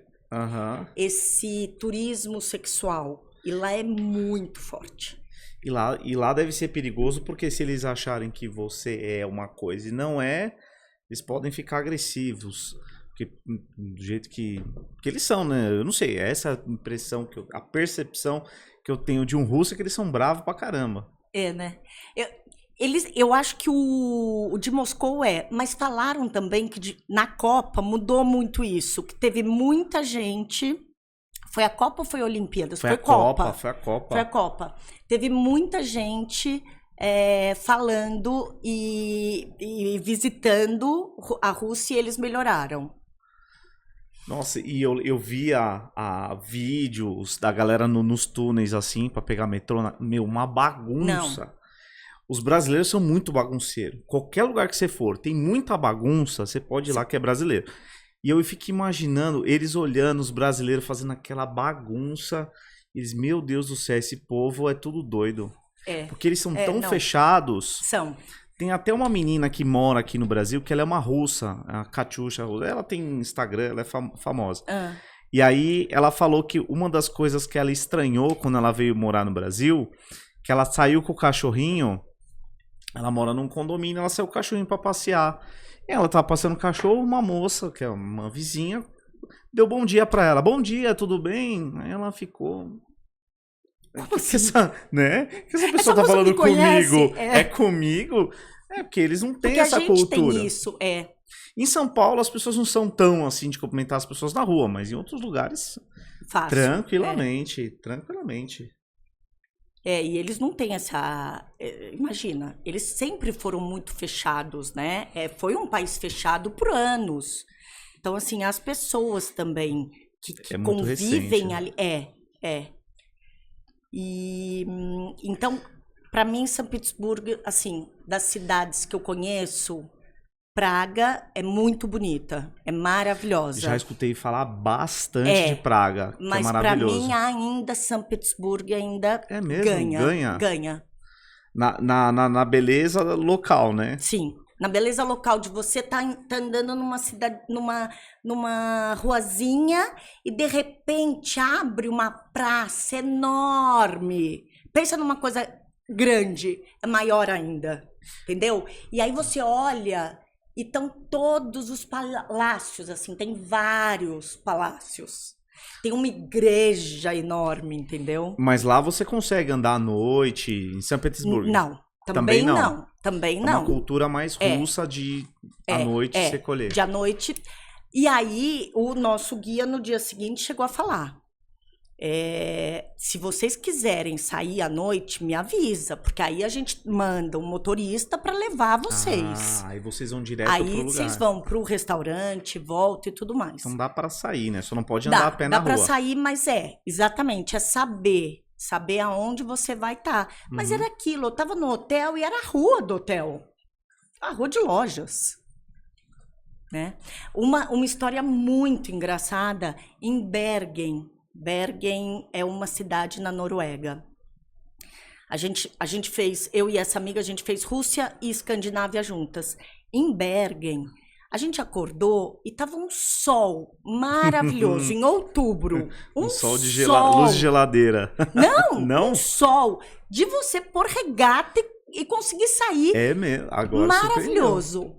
turismo sexual. E lá é muito forte.
E lá deve ser perigoso, porque se eles acharem que você é uma coisa e não é, eles podem ficar agressivos. Porque, do jeito que eles são, né? Eu não sei, essa impressão, a percepção que eu tenho de um russo é que eles são bravos pra caramba.
Né? Eu acho que o de Moscou mas falaram também que na Copa mudou muito isso, que teve muita gente. Foi a Copa ou foi a Olimpíadas?
Foi a Copa. Foi a Copa.
Teve muita gente falando e visitando a Rússia e eles melhoraram.
Nossa, e eu via vídeos da galera nos túneis, assim, pra pegar metrô. Meu, uma bagunça. Não. Os brasileiros são muito bagunceiros. Qualquer lugar que você for, tem muita bagunça, você pode ir lá que é brasileiro. E eu fico imaginando eles olhando os brasileiros fazendo aquela bagunça. Eles, meu Deus do céu, esse povo é tudo doido. Porque eles são tão fechados.
São.
Tem até uma menina que mora aqui no Brasil, que ela é uma russa, a Katyusha. Ela tem Instagram, ela é famosa. E aí ela falou que uma das coisas que ela estranhou quando ela veio morar no Brasil, que ela saiu com o cachorrinho, ela mora num condomínio, ela saiu com o cachorrinho pra passear. E ela tava passeando o cachorro, uma moça, que é uma vizinha, deu bom dia pra ela. Bom dia, tudo bem? Aí ela ficou...
Como assim?
Né? Que essa pessoa tá falando comigo? É comigo? Porque eles não têm essa cultura.
Porque a gente tem isso,
Em São Paulo, as pessoas não são tão assim de cumprimentar as pessoas na rua, mas em outros lugares, fácil. Tranquilamente.
E eles não têm essa... Imagina, eles sempre foram muito fechados, né? Foi um país fechado por anos. Então, assim, as pessoas também que convivem recente, ali... E então, para mim, São Petersburgo, assim, das cidades que eu conheço, Praga é muito bonita, é maravilhosa.
Já escutei falar bastante de Praga, que
mas
é maravilhoso.
Mas para mim ainda São Petersburgo ainda ganha.
Na beleza local, né?
Sim, na beleza local de você tá andando numa cidade, numa ruazinha e de repente abre uma praça enorme. Pensa numa coisa grande, é maior ainda, entendeu? E aí você olha e estão todos os palácios, assim, tem vários palácios. Tem uma igreja enorme, entendeu?
Mas lá você consegue andar à noite em São Petersburgo?
Não, também não.
É uma cultura mais russa de à noite você colher.
De à noite. E aí o nosso guia no dia seguinte chegou a falar: se vocês quiserem sair à noite, me avisa, porque aí a gente manda um motorista para levar vocês.
Aí vocês vão direto pro lugar.
Aí vocês vão pro restaurante, voltam e tudo mais.
Então dá para sair, né? Só não pode andar a pé na rua.
Dá para sair, mas exatamente, saber aonde você vai estar. Mas era aquilo, eu tava no hotel e era a rua do hotel. A rua de lojas. Né? Uma história muito engraçada em Bergen. Bergen é uma cidade na Noruega. A gente fez, eu e essa amiga, a gente fez Rússia e Escandinávia juntas. Em Bergen, a gente acordou e tava um sol maravilhoso, em outubro.
Um sol de luz de geladeira.
Não, um sol de você pôr regata e conseguir sair.
É mesmo, agora
maravilhoso.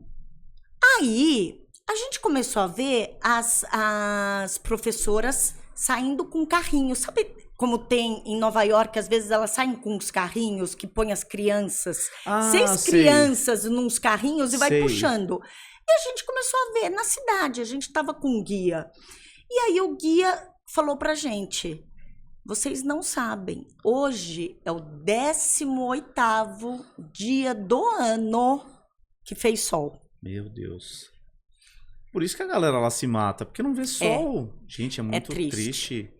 Aí, a gente começou a ver as professoras saindo com carrinhos. Sabe como tem em Nova York, às vezes elas saem com uns carrinhos que põem as crianças, 6 crianças nos carrinhos e vai puxando. E a gente começou a ver na cidade, a gente estava com um guia. E aí o guia falou pra gente: vocês não sabem, hoje é o 18º dia do ano que fez sol.
Meu Deus. Por isso que a galera lá se mata, porque não vê sol. Gente, é muito triste.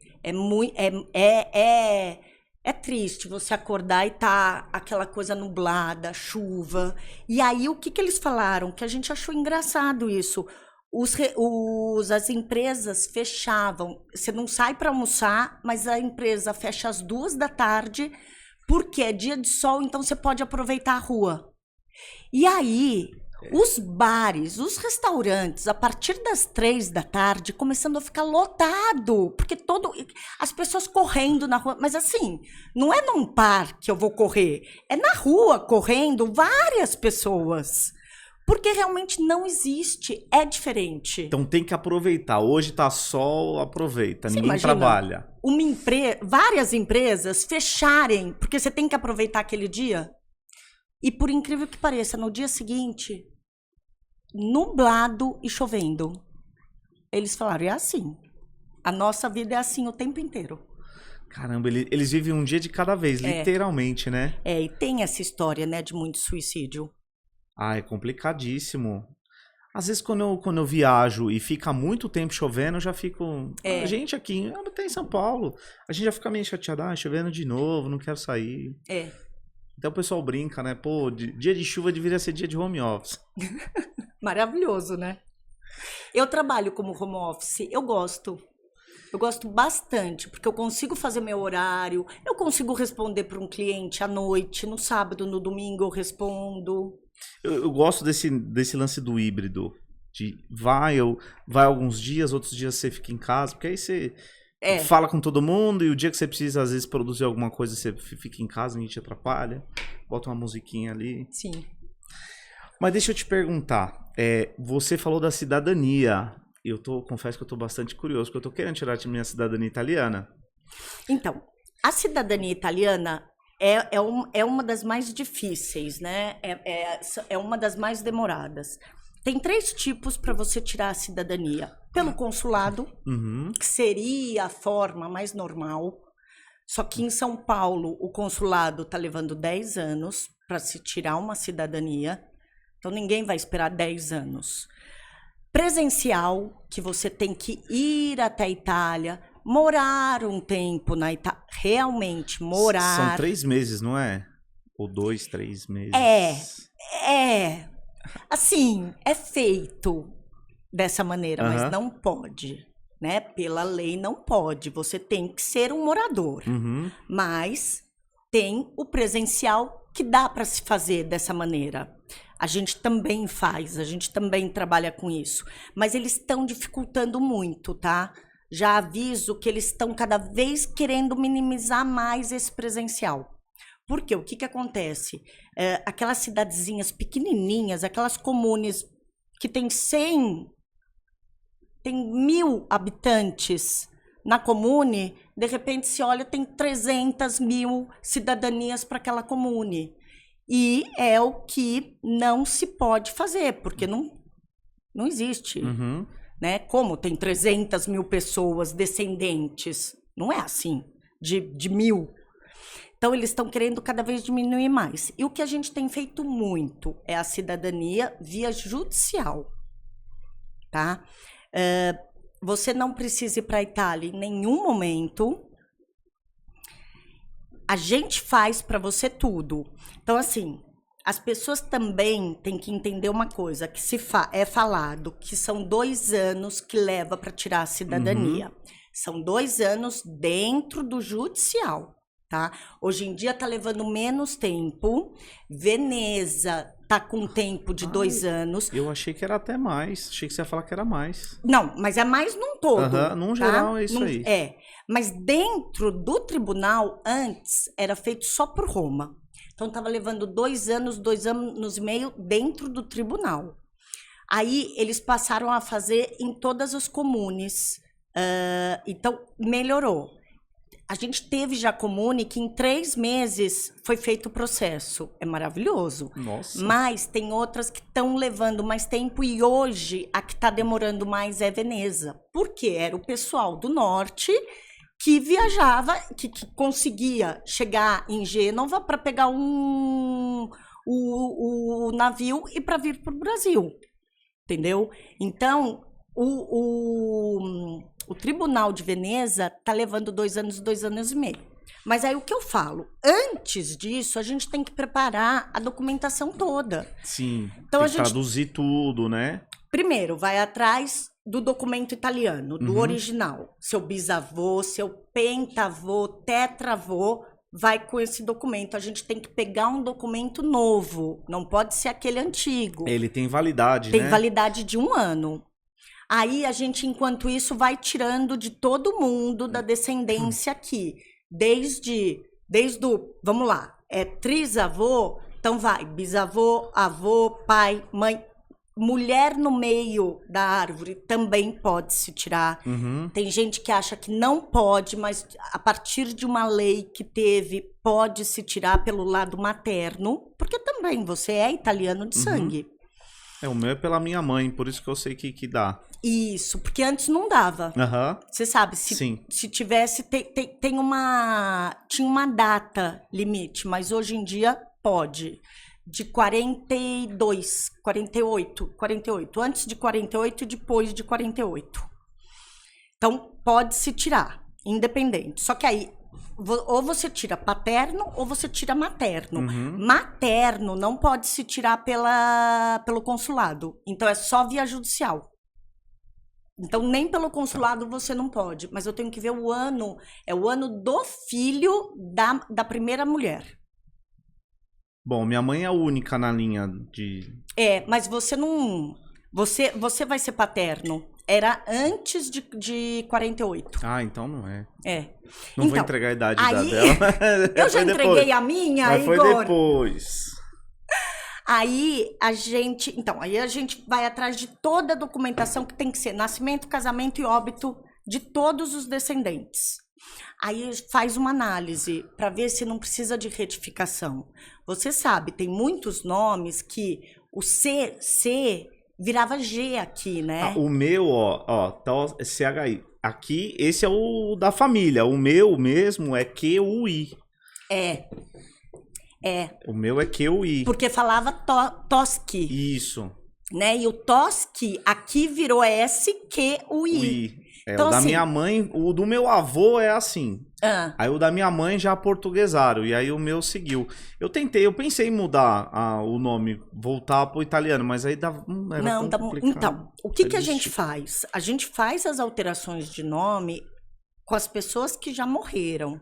É triste você acordar e tá aquela coisa nublada, chuva. E aí, o que eles falaram? Que a gente achou engraçado isso. As empresas fechavam. Você não sai para almoçar, mas a empresa fecha às 2h, porque é dia de sol, então você pode aproveitar a rua. E aí, os bares, os restaurantes, a partir das 3h começando a ficar lotado, porque as pessoas correndo na rua, mas assim, não é num parque que eu vou correr, é na rua correndo várias pessoas, porque realmente não existe, é diferente.
Então tem que aproveitar, hoje tá sol, aproveita, ninguém trabalha.
Várias empresas fecharem, porque você tem que aproveitar aquele dia. E por incrível que pareça, no dia seguinte, nublado e chovendo. Eles falaram, é assim. A nossa vida é assim o tempo inteiro.
Caramba, eles vivem um dia de cada vez, literalmente, né?
E tem essa história, né, de muito suicídio.
Ah, é complicadíssimo. Às vezes, quando eu viajo e fica muito tempo chovendo, eu já fico... A gente aqui, até em São Paulo, a gente já fica meio chateado. Chovendo de novo, não quero sair. Então o pessoal brinca, né? Pô, dia de chuva deveria ser dia de home office.
Maravilhoso, né? Eu trabalho como home office, eu gosto. Eu gosto bastante, porque eu consigo fazer meu horário, eu consigo responder para um cliente à noite, no sábado, no domingo eu respondo.
Eu gosto desse lance do híbrido. De vai alguns dias, outros dias você fica em casa, porque aí você fala com todo mundo e o dia que você precisa, às vezes, produzir alguma coisa, você fica em casa, ninguém te atrapalha. Bota uma musiquinha ali.
Sim.
Mas deixa eu te perguntar, você falou da cidadania. Confesso que eu tô bastante curioso, porque eu tô querendo tirar a minha cidadania italiana.
Então, a cidadania italiana é uma das mais difíceis, né? É uma das mais demoradas. Tem 3 tipos para você tirar a cidadania. Pelo consulado, que seria a forma mais normal. Só que em São Paulo, o consulado tá levando 10 anos para se tirar uma cidadania. Então, ninguém vai esperar 10 anos. Presencial, que você tem que ir até a Itália, morar um tempo na Itália, realmente morar.
São 3 meses, não é? Ou 2, 3 meses.
Assim, é feito dessa maneira, mas não pode, né? Pela lei não pode, você tem que ser um morador. Mas tem o presencial que dá para se fazer dessa maneira. A gente também faz, a gente também trabalha com isso. Mas eles estão dificultando muito, tá? Já aviso que eles estão cada vez querendo minimizar mais esse presencial. Porque o que acontece? Aquelas cidadezinhas pequenininhas, aquelas comunes que tem 1.000 habitantes na comune, de repente se olha, tem 300.000 cidadanias para aquela comune. E é o que não se pode fazer, porque não existe. Né? Como tem 300.000 pessoas descendentes? Não é assim, de 1.000. Então, eles estão querendo cada vez diminuir mais. E o que a gente tem feito muito é a cidadania via judicial. Tá? Você não precisa ir para a Itália em nenhum momento. A gente faz para você tudo. Então, assim, as pessoas também têm que entender uma coisa, que é falado que são 2 anos que leva para tirar a cidadania. São 2 anos dentro do judicial, tá? Hoje em dia tá levando menos tempo. Veneza tá com tempo de 2 anos.
Eu achei que era até mais. Achei que você ia falar que era mais.
Não, mas é mais num todo.
Num geral é isso aí.
Mas dentro do tribunal, antes, era feito só por Roma. Então, estava levando 2 anos, 2 anos e meio dentro do tribunal. Aí, eles passaram a fazer em todas as comunes. Então, melhorou. A gente teve já comune que em 3 meses foi feito o processo. É maravilhoso.
Nossa.
Mas tem outras que estão levando mais tempo e hoje a que está demorando mais é Veneza. Porque era o pessoal do norte que viajava, que conseguia chegar em Gênova para pegar o navio e para vir para o Brasil. Entendeu? Então, o Tribunal de Veneza está levando 2 anos, 2 anos e meio. Mas aí o que eu falo? Antes disso, a gente tem que preparar a documentação toda.
Sim,
então,
tem que traduzir tudo, né?
Primeiro, vai atrás do documento italiano, do original. Seu bisavô, seu pentavô, tetravô, vai com esse documento. A gente tem que pegar um documento novo, não pode ser aquele antigo.
Ele tem validade, né?
Tem validade de 1 ano. Aí a gente, enquanto isso, vai tirando de todo mundo da descendência aqui. Desde o, vamos lá, trisavô, então vai, bisavô, avô, pai, mãe, mulher no meio da árvore também pode se tirar. Tem gente que acha que não pode, mas a partir de uma lei que teve, pode se tirar pelo lado materno, porque também você é italiano de sangue.
O meu é pela minha mãe, por isso que eu sei que dá.
Isso, porque antes não dava. Você sabe, se tivesse, tinha uma data limite, mas hoje em dia pode. De 42, 48, antes de 48 e depois de 48. Então, pode se tirar, independente. Só que aí, ou você tira paterno ou você tira materno. Materno não pode se tirar pelo consulado. Então, é só via judicial. Então, nem pelo consulado você não pode. Mas eu tenho que ver o ano. É o ano do filho da primeira mulher.
Bom, minha mãe é a única na linha de...
Mas você não... Você vai ser paterno. Era antes de 48.
Então não é.
Não
vou entregar a idade dela.
Eu já entreguei a minha,
mas
Igor.
foi depois.
Aí a gente vai atrás de toda a documentação que tem que ser nascimento, casamento e óbito de todos os descendentes. Aí faz uma análise para ver se não precisa de retificação. Você sabe, tem muitos nomes que o C virava G aqui, né?
O meu, tá CHI. Aqui, esse é o da família. O meu mesmo é QUI. O meu é QUI.
Porque falava Toschi.
Isso.
Né? E o Toschi aqui virou SQUI.
Então, o da minha mãe, o do meu avô é assim. Aí o da minha mãe já portuguesaram. E aí o meu seguiu. Eu pensei em mudar o nome, voltar pro italiano, mas aí era tão complicado.
Então, o que a gente faz? A gente faz as alterações de nome com as pessoas que já morreram.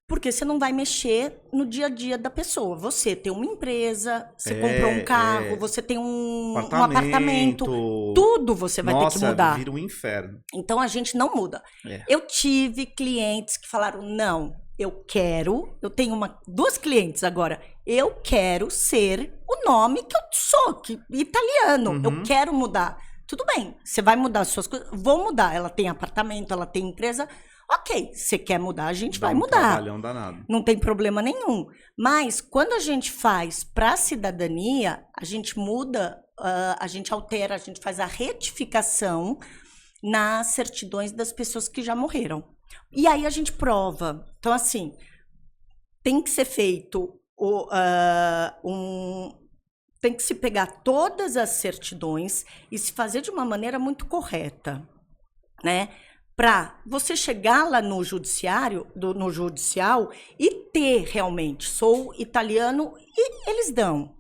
Porque você não vai mexer no dia a dia da pessoa. Você tem uma empresa, você comprou um carro, você tem um apartamento. Tudo você vai ter que mudar.
Vira um inferno.
Então, a gente não muda. Eu tive clientes que falaram, não, eu tenho 2 clientes agora, eu quero ser o nome que eu sou, italiano, eu quero mudar. Tudo bem, você vai mudar as suas coisas, vou mudar. Ela tem apartamento, ela tem empresa... Ok, você quer mudar, a gente vai mudar.
Trabalhão danado.
Não tem problema nenhum. Mas quando a gente faz para a cidadania, a gente muda, a gente altera, a gente faz a retificação nas certidões das pessoas que já morreram. E aí a gente prova. Então, assim, tem que ser feito tem que se pegar todas as certidões e se fazer de uma maneira muito correta, né? Para você chegar lá no judicial e ter realmente, sou italiano, e eles dão,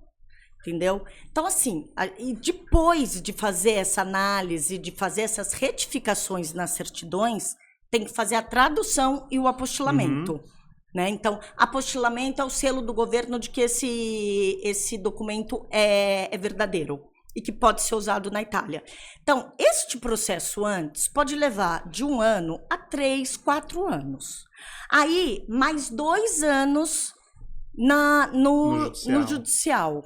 entendeu? Então, assim, e depois de fazer essa análise, de fazer essas retificações nas certidões, tem que fazer a tradução e o apostilamento, né? Então, apostilamento é o selo do governo de que esse documento é verdadeiro e que pode ser usado na Itália. Então, este processo antes pode levar de 1 ano a 3, 4 anos. Aí, mais 2 anos no judicial.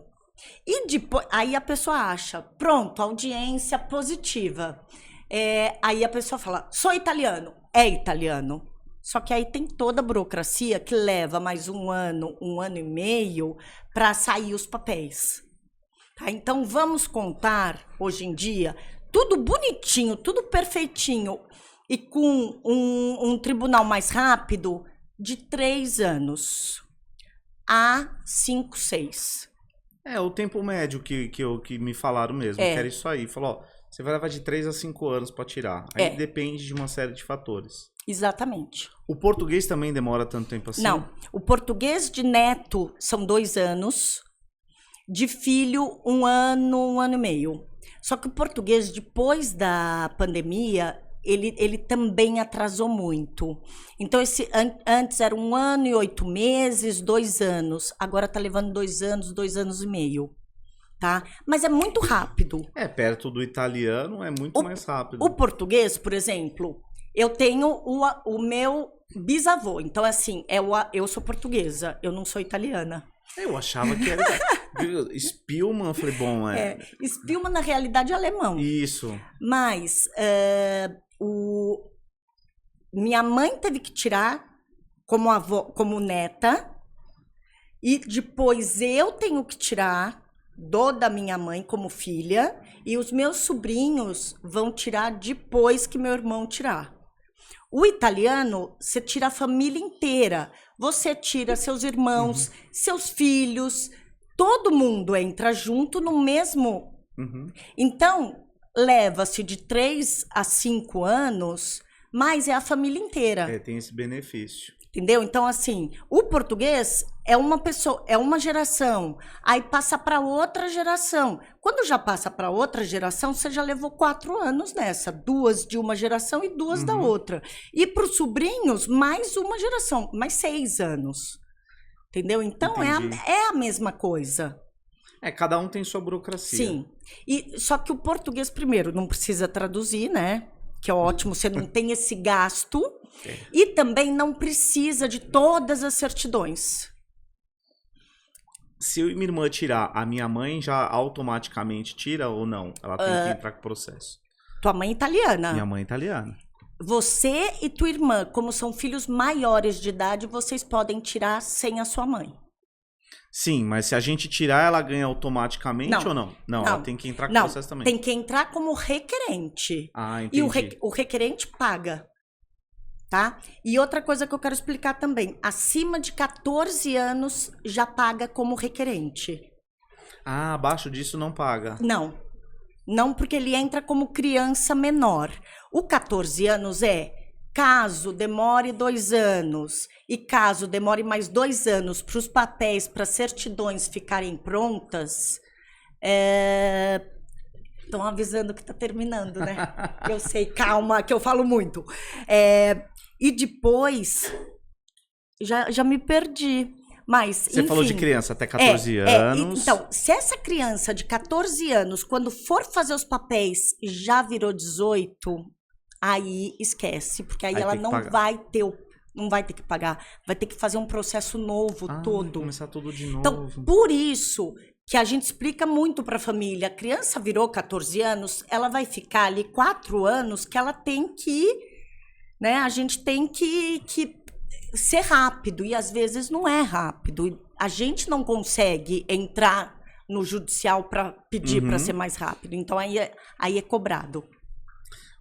E depois, aí a pessoa acha, pronto, audiência positiva. Aí a pessoa fala, sou italiano. É italiano. Só que aí tem toda a burocracia que leva mais 1 ano e meio para sair os papéis. Então, vamos contar, hoje em dia, tudo bonitinho, tudo perfeitinho, e com um tribunal mais rápido, de 3 anos a 5, 6.
O tempo médio que me falaram mesmo, que era isso aí. Falou, você vai levar de 3 a 5 anos para tirar. Aí depende de uma série de fatores.
Exatamente.
O português também demora tanto tempo assim?
Não, o português de neto são 2 anos... De filho, 1 ano e meio. Só que o português, depois da pandemia, ele também atrasou muito. Então, antes era 1 ano e 8 meses, 2 anos. Agora está levando 2 anos, 2 anos e meio. Tá? Mas é muito rápido.
Perto do italiano é muito mais rápido.
O português, por exemplo, eu tenho o meu bisavô. Então, assim, eu sou portuguesa, eu não sou italiana.
Eu achava que era... Spielmann, eu falei, bom,
Spielmann, na realidade, é alemão.
Isso.
Mas minha mãe teve que tirar como avó, como neta, e depois eu tenho que tirar da minha mãe como filha, e os meus sobrinhos vão tirar depois que meu irmão tirar. O italiano, você tira a família inteira. Você tira seus irmãos, seus filhos, todo mundo entra junto no mesmo. Então, leva-se de 3 a 5 anos, mas é a família inteira.
Tem esse benefício.
Entendeu? Então, assim, o português é uma pessoa, é uma geração, aí passa para outra geração. Quando já passa para outra geração, você já levou 4 anos nessa, 2 de uma geração e 2 da outra. E para os sobrinhos, mais uma geração, mais 6 anos. Entendeu? Então, é a mesma coisa.
Cada um tem sua burocracia.
Sim. Só que o português, primeiro, não precisa traduzir, né? Que é ótimo, você não tem esse gasto. E também não precisa de todas as certidões.
Se minha irmã tirar, a minha mãe já automaticamente tira ou não? Ela tem que entrar com o processo.
Tua mãe é italiana.
Minha mãe é italiana.
Você e tua irmã, como são filhos maiores de idade, vocês podem tirar sem a sua mãe.
Sim, mas se a gente tirar, ela ganha automaticamente ou não? Não, ela tem que entrar com o processo também.
Tem que entrar como requerente.
Entendi.
E o requerente paga. Tá? E outra coisa que eu quero explicar também. Acima de 14 anos já paga como requerente.
Abaixo disso não paga.
Não. Não, porque ele entra como criança menor. O 14 anos caso demore 2 anos e caso demore mais 2 anos para os papéis, para certidões ficarem prontas, estão avisando que está terminando, né? Eu sei, calma, que eu falo muito. E depois, já me perdi. Mas,
Você falou de criança até 14 anos.
Então, se essa criança de 14 anos, quando for fazer os papéis, já virou 18, aí esquece. Porque aí ela não vai ter que pagar. Vai ter que fazer um processo novo todo.
Começar tudo de novo.
Então, por isso que a gente explica muito para a família. A criança virou 14 anos, ela vai ficar ali 4 anos que ela tem que... né? A gente tem que ser rápido, e às vezes não é rápido. A gente não consegue entrar no judicial para pedir para ser mais rápido. Então, aí é cobrado.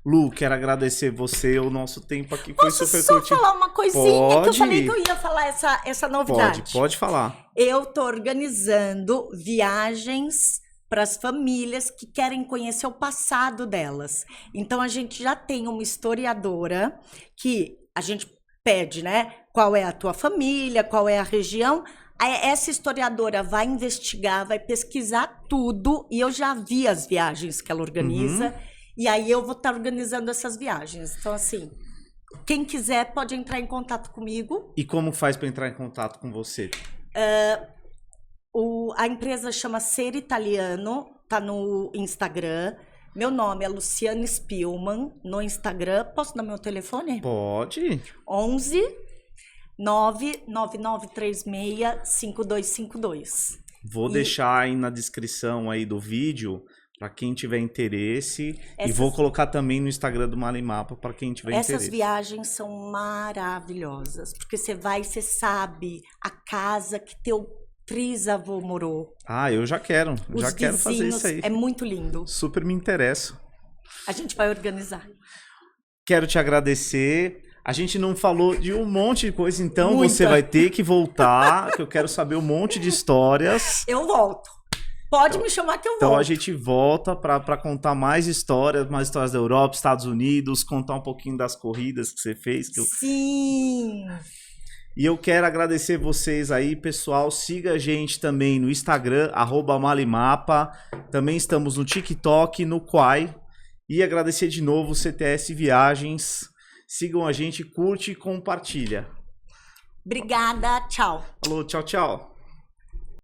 Lu, quero agradecer você, o nosso tempo aqui foi super curtinho.
Posso só falar uma coisinha que eu falei que eu ia falar essa novidade?
Pode falar.
Eu tô organizando viagens para as famílias que querem conhecer o passado delas. Então, a gente já tem uma historiadora que a gente pede, né? Qual é a tua família, qual é a região. Essa historiadora vai investigar, vai pesquisar tudo, e eu já vi as viagens que ela organiza, e aí eu vou estar organizando essas viagens. Então, assim, quem quiser pode entrar em contato comigo.
E como faz para entrar em contato com você?
A empresa chama Ser Italiano, tá no Instagram. Meu nome é Luciane Spielmann, no Instagram. Posso dar meu telefone?
Pode.
11 99936 5252.
Vou deixar aí na descrição aí do vídeo para quem tiver interesse. E vou colocar também no Instagram do Malimapa para quem tiver interesse.
Essas viagens são maravilhosas, porque você sabe a casa que teu trisavô morou.
Eu já quero.
Os
quero fazer isso aí.
É muito lindo.
Super me interesso.
A gente vai organizar.
Quero te agradecer. A gente não falou de um monte de coisa, então
Muita.
Você vai ter que voltar, que eu quero saber um monte de histórias.
Eu volto. Pode me chamar que eu volto.
Então a gente volta para contar mais histórias da Europa, Estados Unidos, contar um pouquinho das corridas que você fez.
Sim!
E eu quero agradecer vocês aí, pessoal. Siga a gente também no Instagram, @malimapa. Também estamos no TikTok, no Quai. E agradecer de novo o CTS Viagens. Sigam a gente, curte e compartilha.
Obrigada, tchau.
Falou, tchau, tchau.